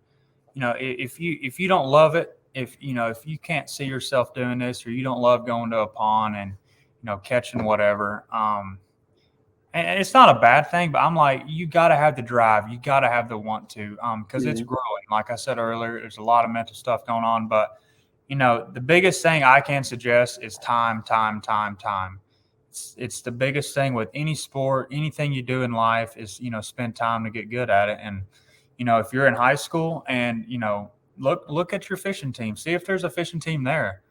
Speaker 3: if you don't love it, if you can't see yourself doing this, or you don't love going to a pond and catching whatever, and it's not a bad thing, but I'm like, you got to have the drive, you got to have the want to, because it's growing. Like I said earlier, there's a lot of mental stuff going on, but the biggest thing I can suggest is time. It's the biggest thing with any sport, anything you do in life is, spend time to get good at it. And, if you're in high school and, look at your fishing team, see if there's a fishing team there.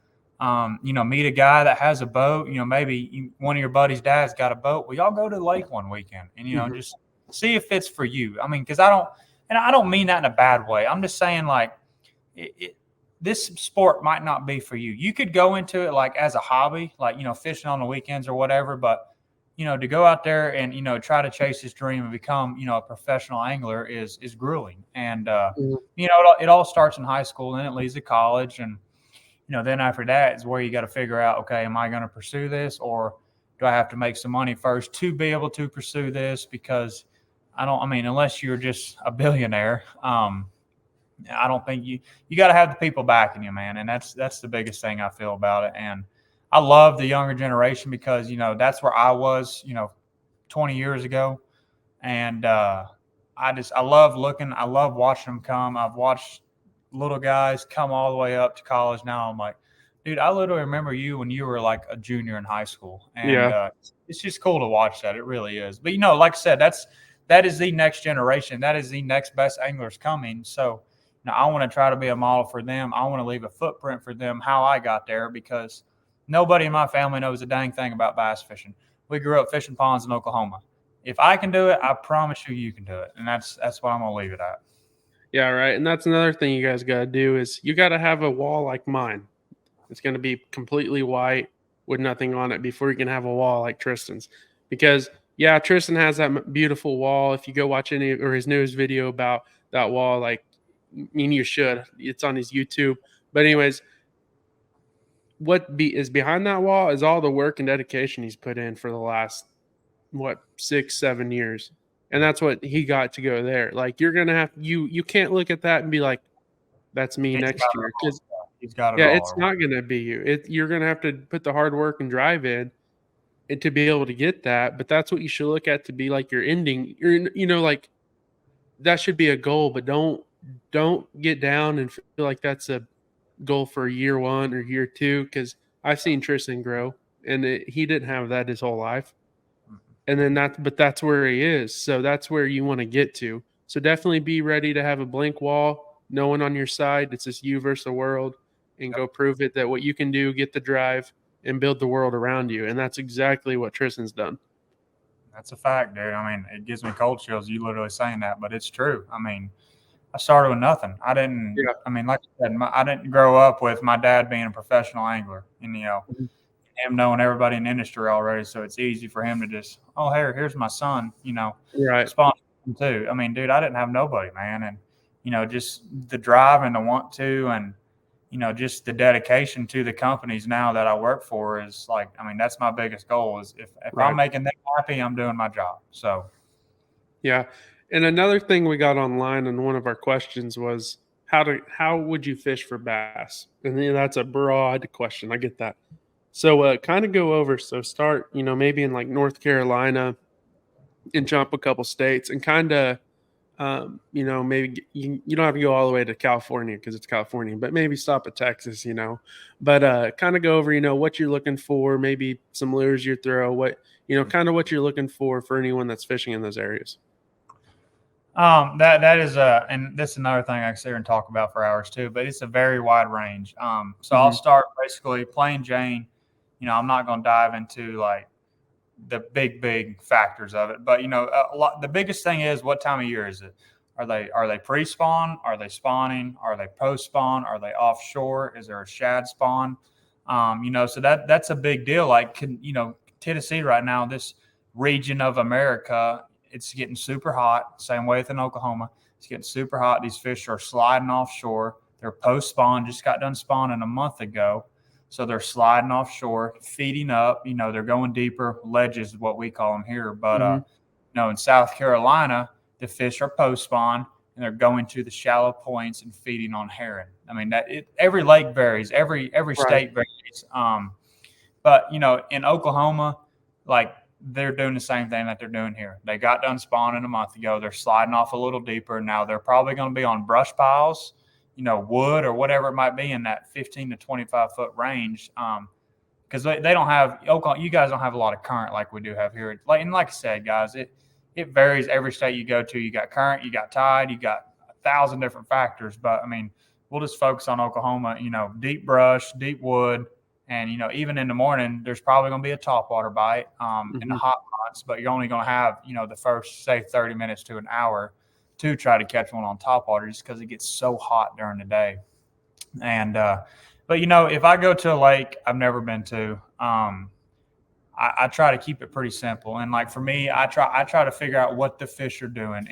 Speaker 3: Meet a guy that has a boat, maybe one of your buddies' dad's got a boat. Well, y'all go to the lake one weekend and, just see if it's for you. I mean, because I don't mean that in a bad way. I'm just saying, like, this sport might not be for you. You could go into it like as a hobby, like, fishing on the weekends or whatever, but, to go out there and, try to chase this dream and become, a professional angler is grueling. And, it all starts in high school, and then it leads to college. And, then after that is where you got to figure out, okay, am I going to pursue this, or do I have to make some money first to be able to pursue this? Because unless you're just a billionaire, I don't think you got to have the people backing you, man. And that's the biggest thing I feel about it. And I love the younger generation because, that's where I was, 20 years ago. And I love watching them come. I've watched little guys come all the way up to college. Now I'm like, dude, I literally remember you when you were like a junior in high school. And it's just cool to watch that. It really is. But, like I said, that is the next generation. That is the next best anglers coming. So, I want to try to be a model for them. I want to leave a footprint for them, how I got there, because nobody in my family knows a dang thing about bass fishing. We grew up fishing ponds in Oklahoma. If I can do it, I promise you can do it. And that's what I'm going to leave it at.
Speaker 2: Yeah, right. And that's another thing you guys got to do is you got to have a wall like mine. It's going to be completely white with nothing on it before you can have a wall like Tristan's. Because, yeah, Tristan has that beautiful wall. If you go watch his newest video about that wall, like, I mean, you should. It's on his YouTube. But anyways, what is behind that wall is all the work and dedication he's put in for the last 6-7 years, and that's what he got to go there. Like, you're gonna have you can't look at that and be like, that's me next year, because
Speaker 3: He's got it
Speaker 2: yeah,
Speaker 3: all.
Speaker 2: it's not gonna be you. You're gonna have to put the hard work and drive in and to be able to get that. But that's what you should look at to be like your ending. Like, that should be a goal, but don't get down and feel like that's a goal for year 1 or year 2, because I've seen Tristan grow, and he didn't have that his whole life. And then that's where he is. So that's where you want to get to. So definitely be ready to have a blank wall, no one on your side. It's just you versus the world, and go prove it that what you can do, get the drive, and build the world around you. And that's exactly what Tristan's done.
Speaker 3: That's a fact, dude. I mean, it gives me cold chills, you literally saying that, but it's true. I mean, I started with nothing. I didn't,
Speaker 2: Yeah.
Speaker 3: I mean, like I said, I didn't grow up with my dad being a professional angler and, him knowing everybody in the industry already. So it's easy for him to just, oh, here's my son,
Speaker 2: Right.
Speaker 3: sponsor him too. I mean, dude, I didn't have nobody, man. And, just the drive and the want to, and, just the dedication to the companies now that I work for is like, I mean, that's my biggest goal is if
Speaker 2: Right.
Speaker 3: I'm making them happy, I'm doing my job. So,
Speaker 2: yeah. And another thing we got online in one of our questions was how would you fish for bass? And that's a broad question. I get that. So kind of go over. So start, maybe in like North Carolina and jump a couple states, and kind of, maybe you don't have to go all the way to California because it's California, but maybe stop at Texas, but kind of go over, what you're looking for, maybe some lures you throw, kind of what you're looking for anyone that's fishing in those areas.
Speaker 3: that is and this is another thing I can sit here and talk about for hours too, but it's a very wide range. So I'll start basically plain Jane. I'm not going to dive into like the big factors of it, but the biggest thing is, what time of year is it? Are they pre-spawn? Are they spawning? Are they post-spawn? Are they offshore? Is there a shad spawn? So that's a big deal. Like, Tennessee right now, this region of America, it's getting super hot. Same way with in Oklahoma. It's getting super hot. These fish are sliding offshore. They're post-spawn, just got done spawning a month ago. So they're sliding offshore, feeding up. They're going deeper. Ledges is what we call them here. But, in South Carolina, the fish are post-spawn, and they're going to the shallow points and feeding on herring. I mean, every lake varies. Every state varies. But, in Oklahoma, like, they're doing the same thing that they're doing here. They got done spawning a month ago. They're sliding off a little deeper. Now they're probably going to be on brush piles, wood or whatever it might be in that 15 to 25 foot range. Because they don't have Oklahoma. You guys don't have a lot of current like we do have here. Like I said, guys, it varies every state you go to. You got current, you got tide, you got 1,000 different factors. But I mean, we'll just focus on Oklahoma. Deep brush, deep wood. And, even in the morning, there's probably going to be a topwater bite in the hot months, but you're only going to have, the first, say, 30 minutes to an hour to try to catch one on topwater, just because it gets so hot during the day. And, but, if I go to a lake I've never been to, I try to keep it pretty simple. And like for me, I try to figure out what the fish are doing.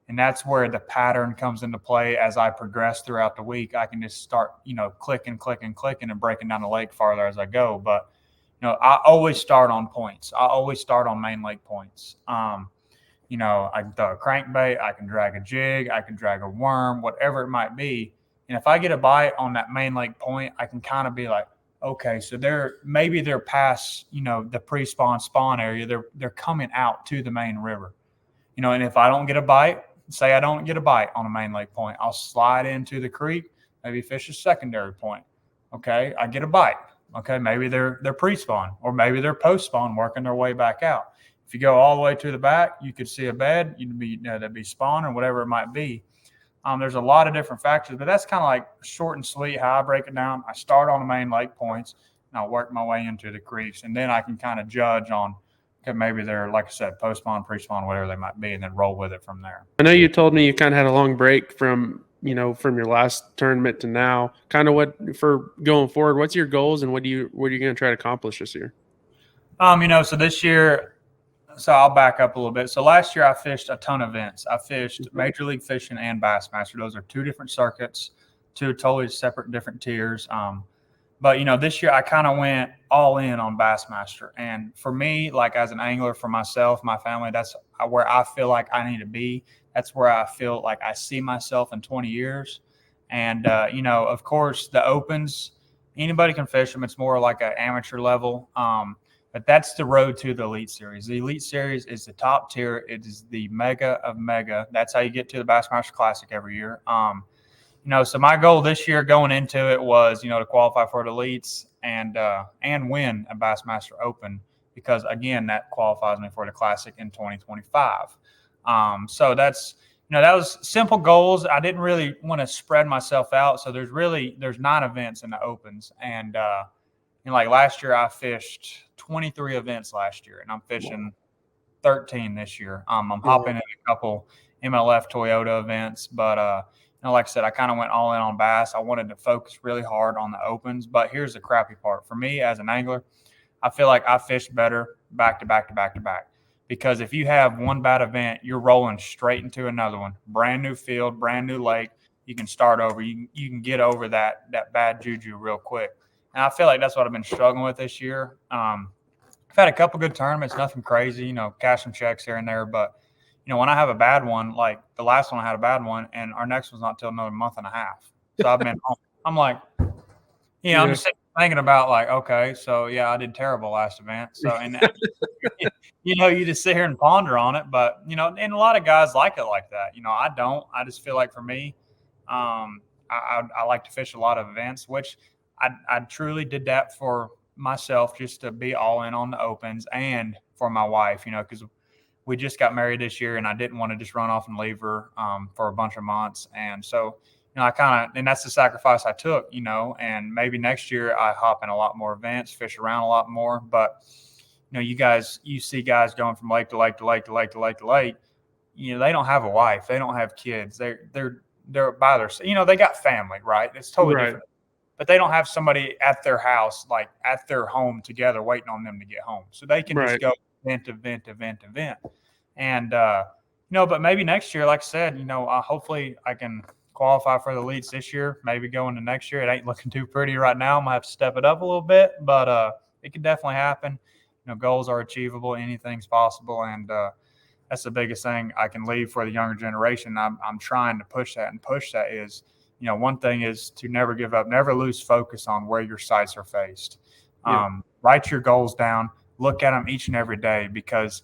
Speaker 3: And that's where the pattern comes into play. As I progress throughout the week, I can just start, clicking and breaking down the lake farther as I go. But, I always start on points. I always start on main lake points. I can throw a crankbait, I can drag a jig, I can drag a worm, whatever it might be. And if I get a bite on that main lake point, I can kind of be like, okay, so they're past, the pre-spawn spawn area. They're coming out to the main river. And if I don't get a bite, say I don't get a bite on a main lake point, I'll slide into the creek, maybe fish a secondary point. Okay, I get a bite. Okay, maybe they're pre-spawn, or maybe they're post-spawn working their way back out. If you go all the way to the back, you could see a bed. That'd be spawn or whatever it might be. There's a lot of different factors, but that's kind of like short and sweet how I break it down. I start on the main lake points, and I'll work my way into the creeks, and then I can kind of judge on, okay, maybe they're, like I said, post-spawn, pre-spawn, whatever they might be, and then roll with it from there.
Speaker 2: I know you told me you kind of had a long break from your last tournament to now. Kind of what for going forward, what's your goals, and what are you going to try to accomplish this year?
Speaker 3: So this year, so I'll back up a little bit. So last year I fished a ton of events. I fished Major League Fishing and Bassmaster. Those are two different circuits, two totally separate different tiers. But, this year I kind of went all in on Bassmaster. And for me, like as an angler, for myself, my family, that's where I feel like I need to be. That's where I feel like I see myself in 20 years. And, of course, the Opens, anybody can fish them. It's more like an amateur level. But that's the road to the Elite Series. The Elite Series is the top tier. It is the mega of mega. That's how you get to the Bassmaster Classic every year. So my goal this year going into it was, to qualify for the Elites and win a Bassmaster Open, because again, that qualifies me for the Classic in 2025. So that's, that was simple goals. I didn't really want to spread myself out. So there's 9 events in the Opens. And, like last year I fished 23 events last year, and I'm fishing 13 this year. I'm hopping in a couple MLF Toyota events, but, like I said, I kind of went all in on bass. I wanted to focus really hard on the Opens. But here's the crappy part. For me as an angler, I feel like I fish better back to back to back to back. Because if you have one bad event, you're rolling straight into another one. Brand new field, brand new lake. You can start over. You can get over that bad juju real quick. And I feel like that's what I've been struggling with this year. I've had a couple good tournaments, nothing crazy, cash some checks here and there. But when I have a bad one, like the last one I had a bad one, and our next one's not till another month and a half. So I've been home. I'm like, I'm just thinking about like, okay, so yeah, I did terrible last event. So, and you just sit here and ponder on it. But, and a lot of guys like it like that. I don't. I just feel like for me, I like to fish a lot of events, which I truly did that for myself, just to be all in on the Opens, and for my wife, because we just got married this year, and I didn't want to just run off and leave her for a bunch of months. And so, and that's the sacrifice I took, and maybe next year I hop in a lot more events, fish around a lot more. But, you see guys going from lake to lake to lake to lake to lake to lake, they don't have a wife. They don't have kids. They're by their, they got family, right? It's totally different. But they don't have somebody at their house, like at their home together, waiting on them to get home. So they can just go event. And, but maybe next year, like I said, hopefully I can qualify for the Elites this year, maybe go into next year. It ain't looking too pretty right now. I'm going to have to step it up a little bit, but it can definitely happen. Goals are achievable. Anything's possible. And that's the biggest thing I can leave for the younger generation. I'm trying to push that is, one thing is to never give up, never lose focus on where your sights are faced. Write your goals down, look at them each and every day, because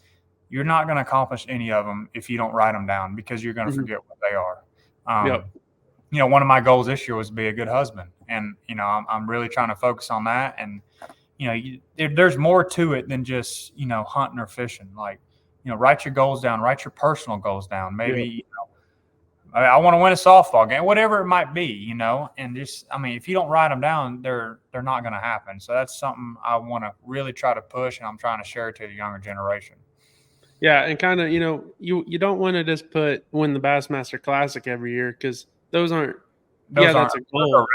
Speaker 3: you're not going to accomplish any of them if you don't write them down, because you're going to forget what they are. One of my goals this year was to be a good husband. And, I'm really trying to focus on that. And, there's more to it than just, hunting or fishing. Like, write your goals down, write your personal goals down. Maybe, I want to win a softball game, whatever it might be, and just, if you don't write them down, they're not going to happen. So that's something I want to really try to push, and I'm trying to share to the younger generation.
Speaker 2: Yeah. And kind of, you don't want to just win the Bassmaster Classic every year, because those aren't, that's a goal.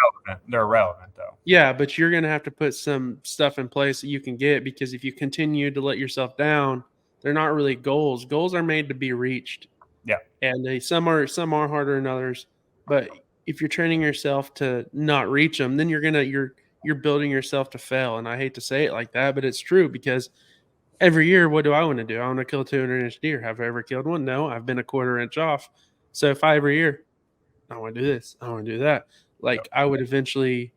Speaker 3: They're irrelevant though.
Speaker 2: Yeah. But you're going to have to put some stuff in place that you can get, because if you continue to let yourself down, they're not really goals. Goals are made to be reached.
Speaker 3: Yeah.
Speaker 2: And some are harder than others. But if you're training yourself to not reach them, then you're building yourself to fail. And I hate to say it like that, but it's true, because every year, what do I want to do? I want to kill a 200-inch deer. Have I ever killed one? No, I've been a 1/4 inch off. So if every year, I want to do this, I want to do that, I would eventually,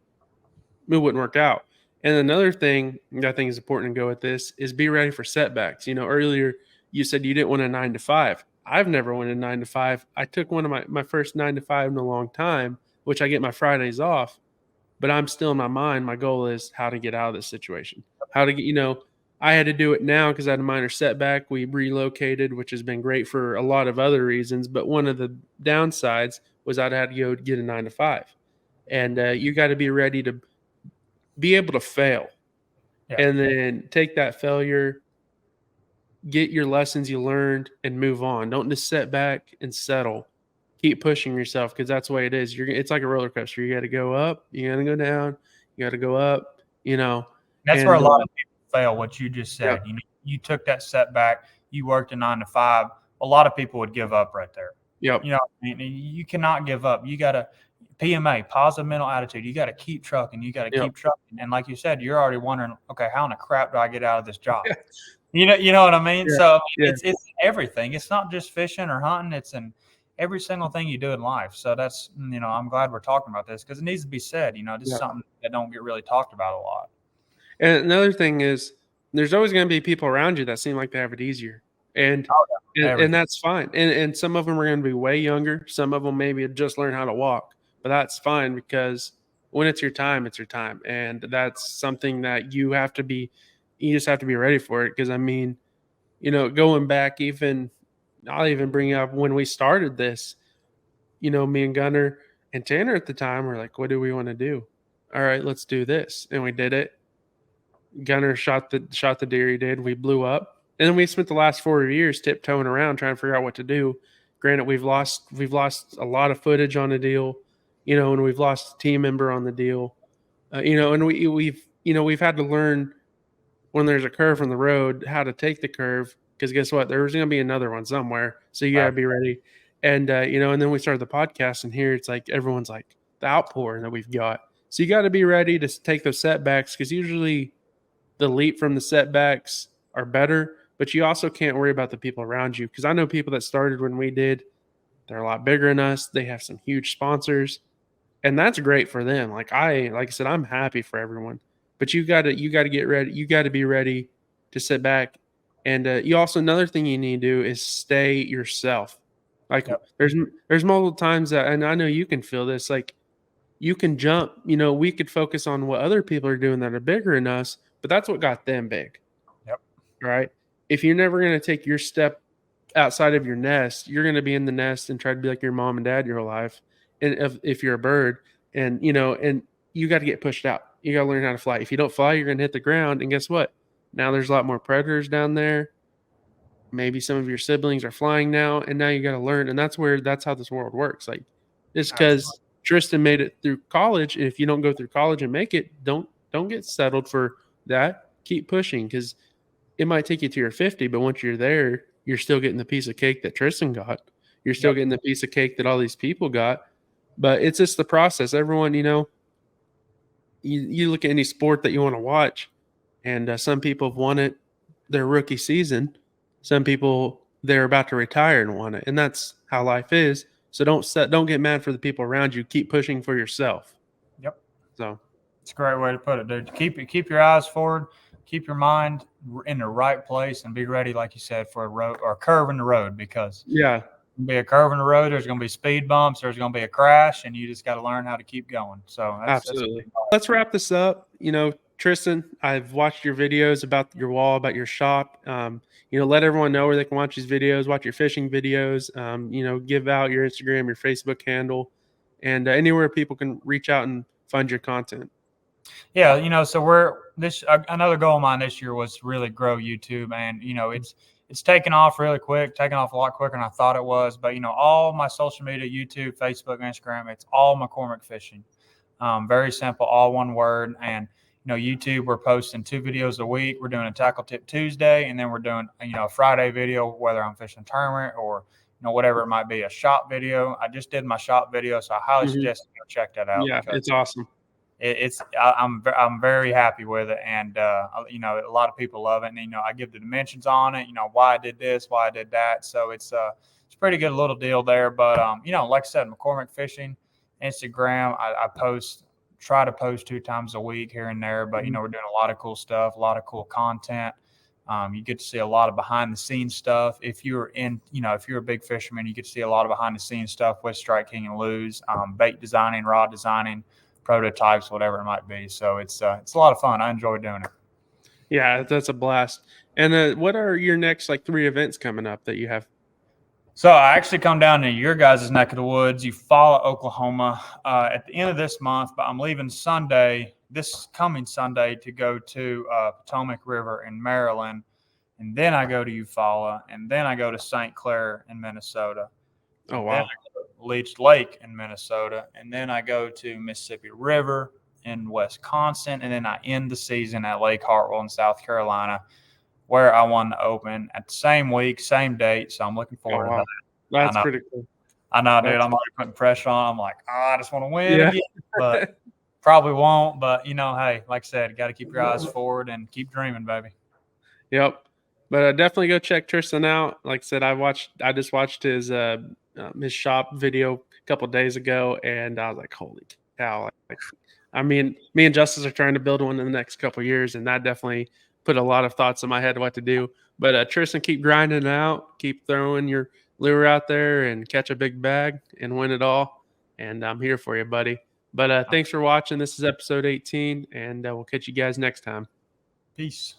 Speaker 2: it wouldn't work out. And another thing I think is important to go with this is be ready for setbacks. Earlier you said you didn't want a 9 to 5. I've never wanted a 9 to 5. I took one of my first 9 to 5 in a long time, which I get my Fridays off, but I'm still in my mind. My goal is how to get out of this situation, how to get, I had to do it now because I had a minor setback. We relocated, which has been great for a lot of other reasons. But one of the downsides was I'd had to go get a 9 to 5. And you got to be ready to be able to fail, and then take that failure, get your lessons you learned, and move on. Don't just sit back and settle. Keep pushing yourself, because that's the way it is. It's like a roller coaster. You got to go up, you got to go down, you got to go up.
Speaker 3: That's where a lot of people fail. What you just said, you took that setback. You worked a 9 to 5. A lot of people would give up right there.
Speaker 2: Yep.
Speaker 3: You cannot give up. You got to PMA, positive mental attitude. You got to keep trucking. You got to keep trucking. And like you said, you're already wondering, okay, how in the crap do I get out of this job? You know what I mean? So it's everything. It's not just fishing or hunting. It's in every single thing you do in life. So that's, I'm glad we're talking about this because it needs to be said. This is something that don't get really talked about a lot.
Speaker 2: And another thing is there's always going to be people around you that seem like they have it easier. And that's fine. And some of them are going to be way younger. Some of them maybe just learn how to walk. But that's fine because when it's your time, it's your time. And that's something that you just have to be ready for it. Because, going back I'll even bring up when we started this, me and Gunner and Tanner at the time were like, what do we want to do? All right, let's do this. And we did it. Gunner shot the deer he did. We blew up. And then we spent the last 4 years tiptoeing around trying to figure out what to do. Granted, we've lost a lot of footage on the deal, and we've lost a team member on the deal, and we've had to learn when there's a curve on the road how to take the curve because guess what? There's going to be another one somewhere, so you got to be ready. And and then we started the podcast, and here it's like everyone's like the outpour that we've got, so you got to be ready to take those setbacks because usually the leap from the setbacks are better. But you also can't worry about the people around you because I know people that started when we did. They're a lot bigger than us. They have some huge sponsors, and that's great for them. Like I said, I'm happy for everyone. But you got to get ready. You got to be ready to sit back. And you also another thing you need to do is stay yourself. Like there's multiple times that, and I know you can feel this. Like you can jump. We could focus on what other people are doing that are bigger than us, but that's what got them big.
Speaker 3: Yep.
Speaker 2: Right. If you're never going to take your step outside of your nest, you're going to be in the nest and try to be like your mom and dad your whole life. And if you're a bird and you got to get pushed out, you got to learn how to fly. If you don't fly, you're going to hit the ground. And guess what? Now there's a lot more predators down there. Maybe some of your siblings are flying now. And now you got to learn. And that's how this world works. Like just because Tristan made it through college. And if you don't go through college and make it, don't get settled for that. Keep pushing because it might take you to your 50, but once you're there, you're still getting the piece of cake that Tristan got. You're still getting the piece of cake that all these people got. But it's just the process. Everyone, you look at any sport that you want to watch, and some people have won it their rookie season. Some people, they're about to retire and won it. And that's how life is. So don't get mad for the people around you. Keep pushing for yourself.
Speaker 3: Yep.
Speaker 2: So
Speaker 3: it's a great way to put it, dude. Keep your eyes forward. Keep your mind in the right place and be ready, like you said, for a road or a curve in the road because there's going to be a curve in the road. There's going to be speed bumps. There's going to be a crash, and you just got to learn how to keep going. So
Speaker 2: absolutely. Let's wrap this up. Tristan, I've watched your videos about your wall, about your shop. Let everyone know where they can watch these videos, watch your fishing videos. Give out your Instagram, your Facebook handle, and anywhere people can reach out and find your content.
Speaker 3: Yeah, so another goal of mine this year was to really grow YouTube, and it's taken off really quick, taken off a lot quicker than I thought it was. But all my social media, YouTube, Facebook, Instagram, it's all McCormick Fishing. Very simple, all one word. And YouTube, we're posting 2 videos a week. We're doing a Tackle Tip Tuesday, and then we're doing a Friday video, whether I'm fishing tournament or whatever it might be, a shop video. I just did my shop video, so I highly suggest you go check that out.
Speaker 2: Yeah, it's awesome.
Speaker 3: I'm very happy with it, and a lot of people love it. And I give the dimensions on it, why I did this, why I did that. So it's a pretty good little deal there. But like I said, McCormick Fishing, Instagram, I try to post 2 times a week here and there. But we're doing a lot of cool stuff, a lot of cool content. You get to see a lot of behind the scenes stuff. If you're a big fisherman, you get to see a lot of behind the scenes stuff with Strike King and Lose, bait designing, rod designing, prototypes, whatever it might be. So it's a lot of fun. I enjoy doing it.
Speaker 2: Yeah, that's a blast. And what are your next 3 events coming up that you have?
Speaker 3: So I actually come down to your guys' neck of the woods, Eufaula, Oklahoma, at the end of this month, but I'm leaving this coming Sunday to go to Potomac River in Maryland. And then I go to Eufaula, and then I go to St. Clair in Minnesota.
Speaker 2: Oh, wow.
Speaker 3: Then I go to Leech Lake in Minnesota, and then I go to Mississippi River in Wisconsin, and then I end the season at Lake Hartwell in South Carolina, where I won the Open at the same week, same date. So I'm looking forward to that.
Speaker 2: That's pretty cool.
Speaker 3: I know, dude. I'm already putting pressure on. I'm like, I just want to win
Speaker 2: Yeah.
Speaker 3: again, but probably won't. But hey, like I said, got to keep your eyes forward and keep dreaming, baby.
Speaker 2: Yep. But definitely go check Tristan out. Like I said, I just watched his shop video a couple days ago, and I was like, holy cow! I mean, me and Justice are trying to build one in the next couple of years, and that definitely put a lot of thoughts in my head what to do. But Tristan, keep grinding it out, keep throwing your lure out there, and catch a big bag and win it all. And I'm here for you, buddy. But thanks for watching. This is episode 18, and we'll catch you guys next time.
Speaker 3: Peace.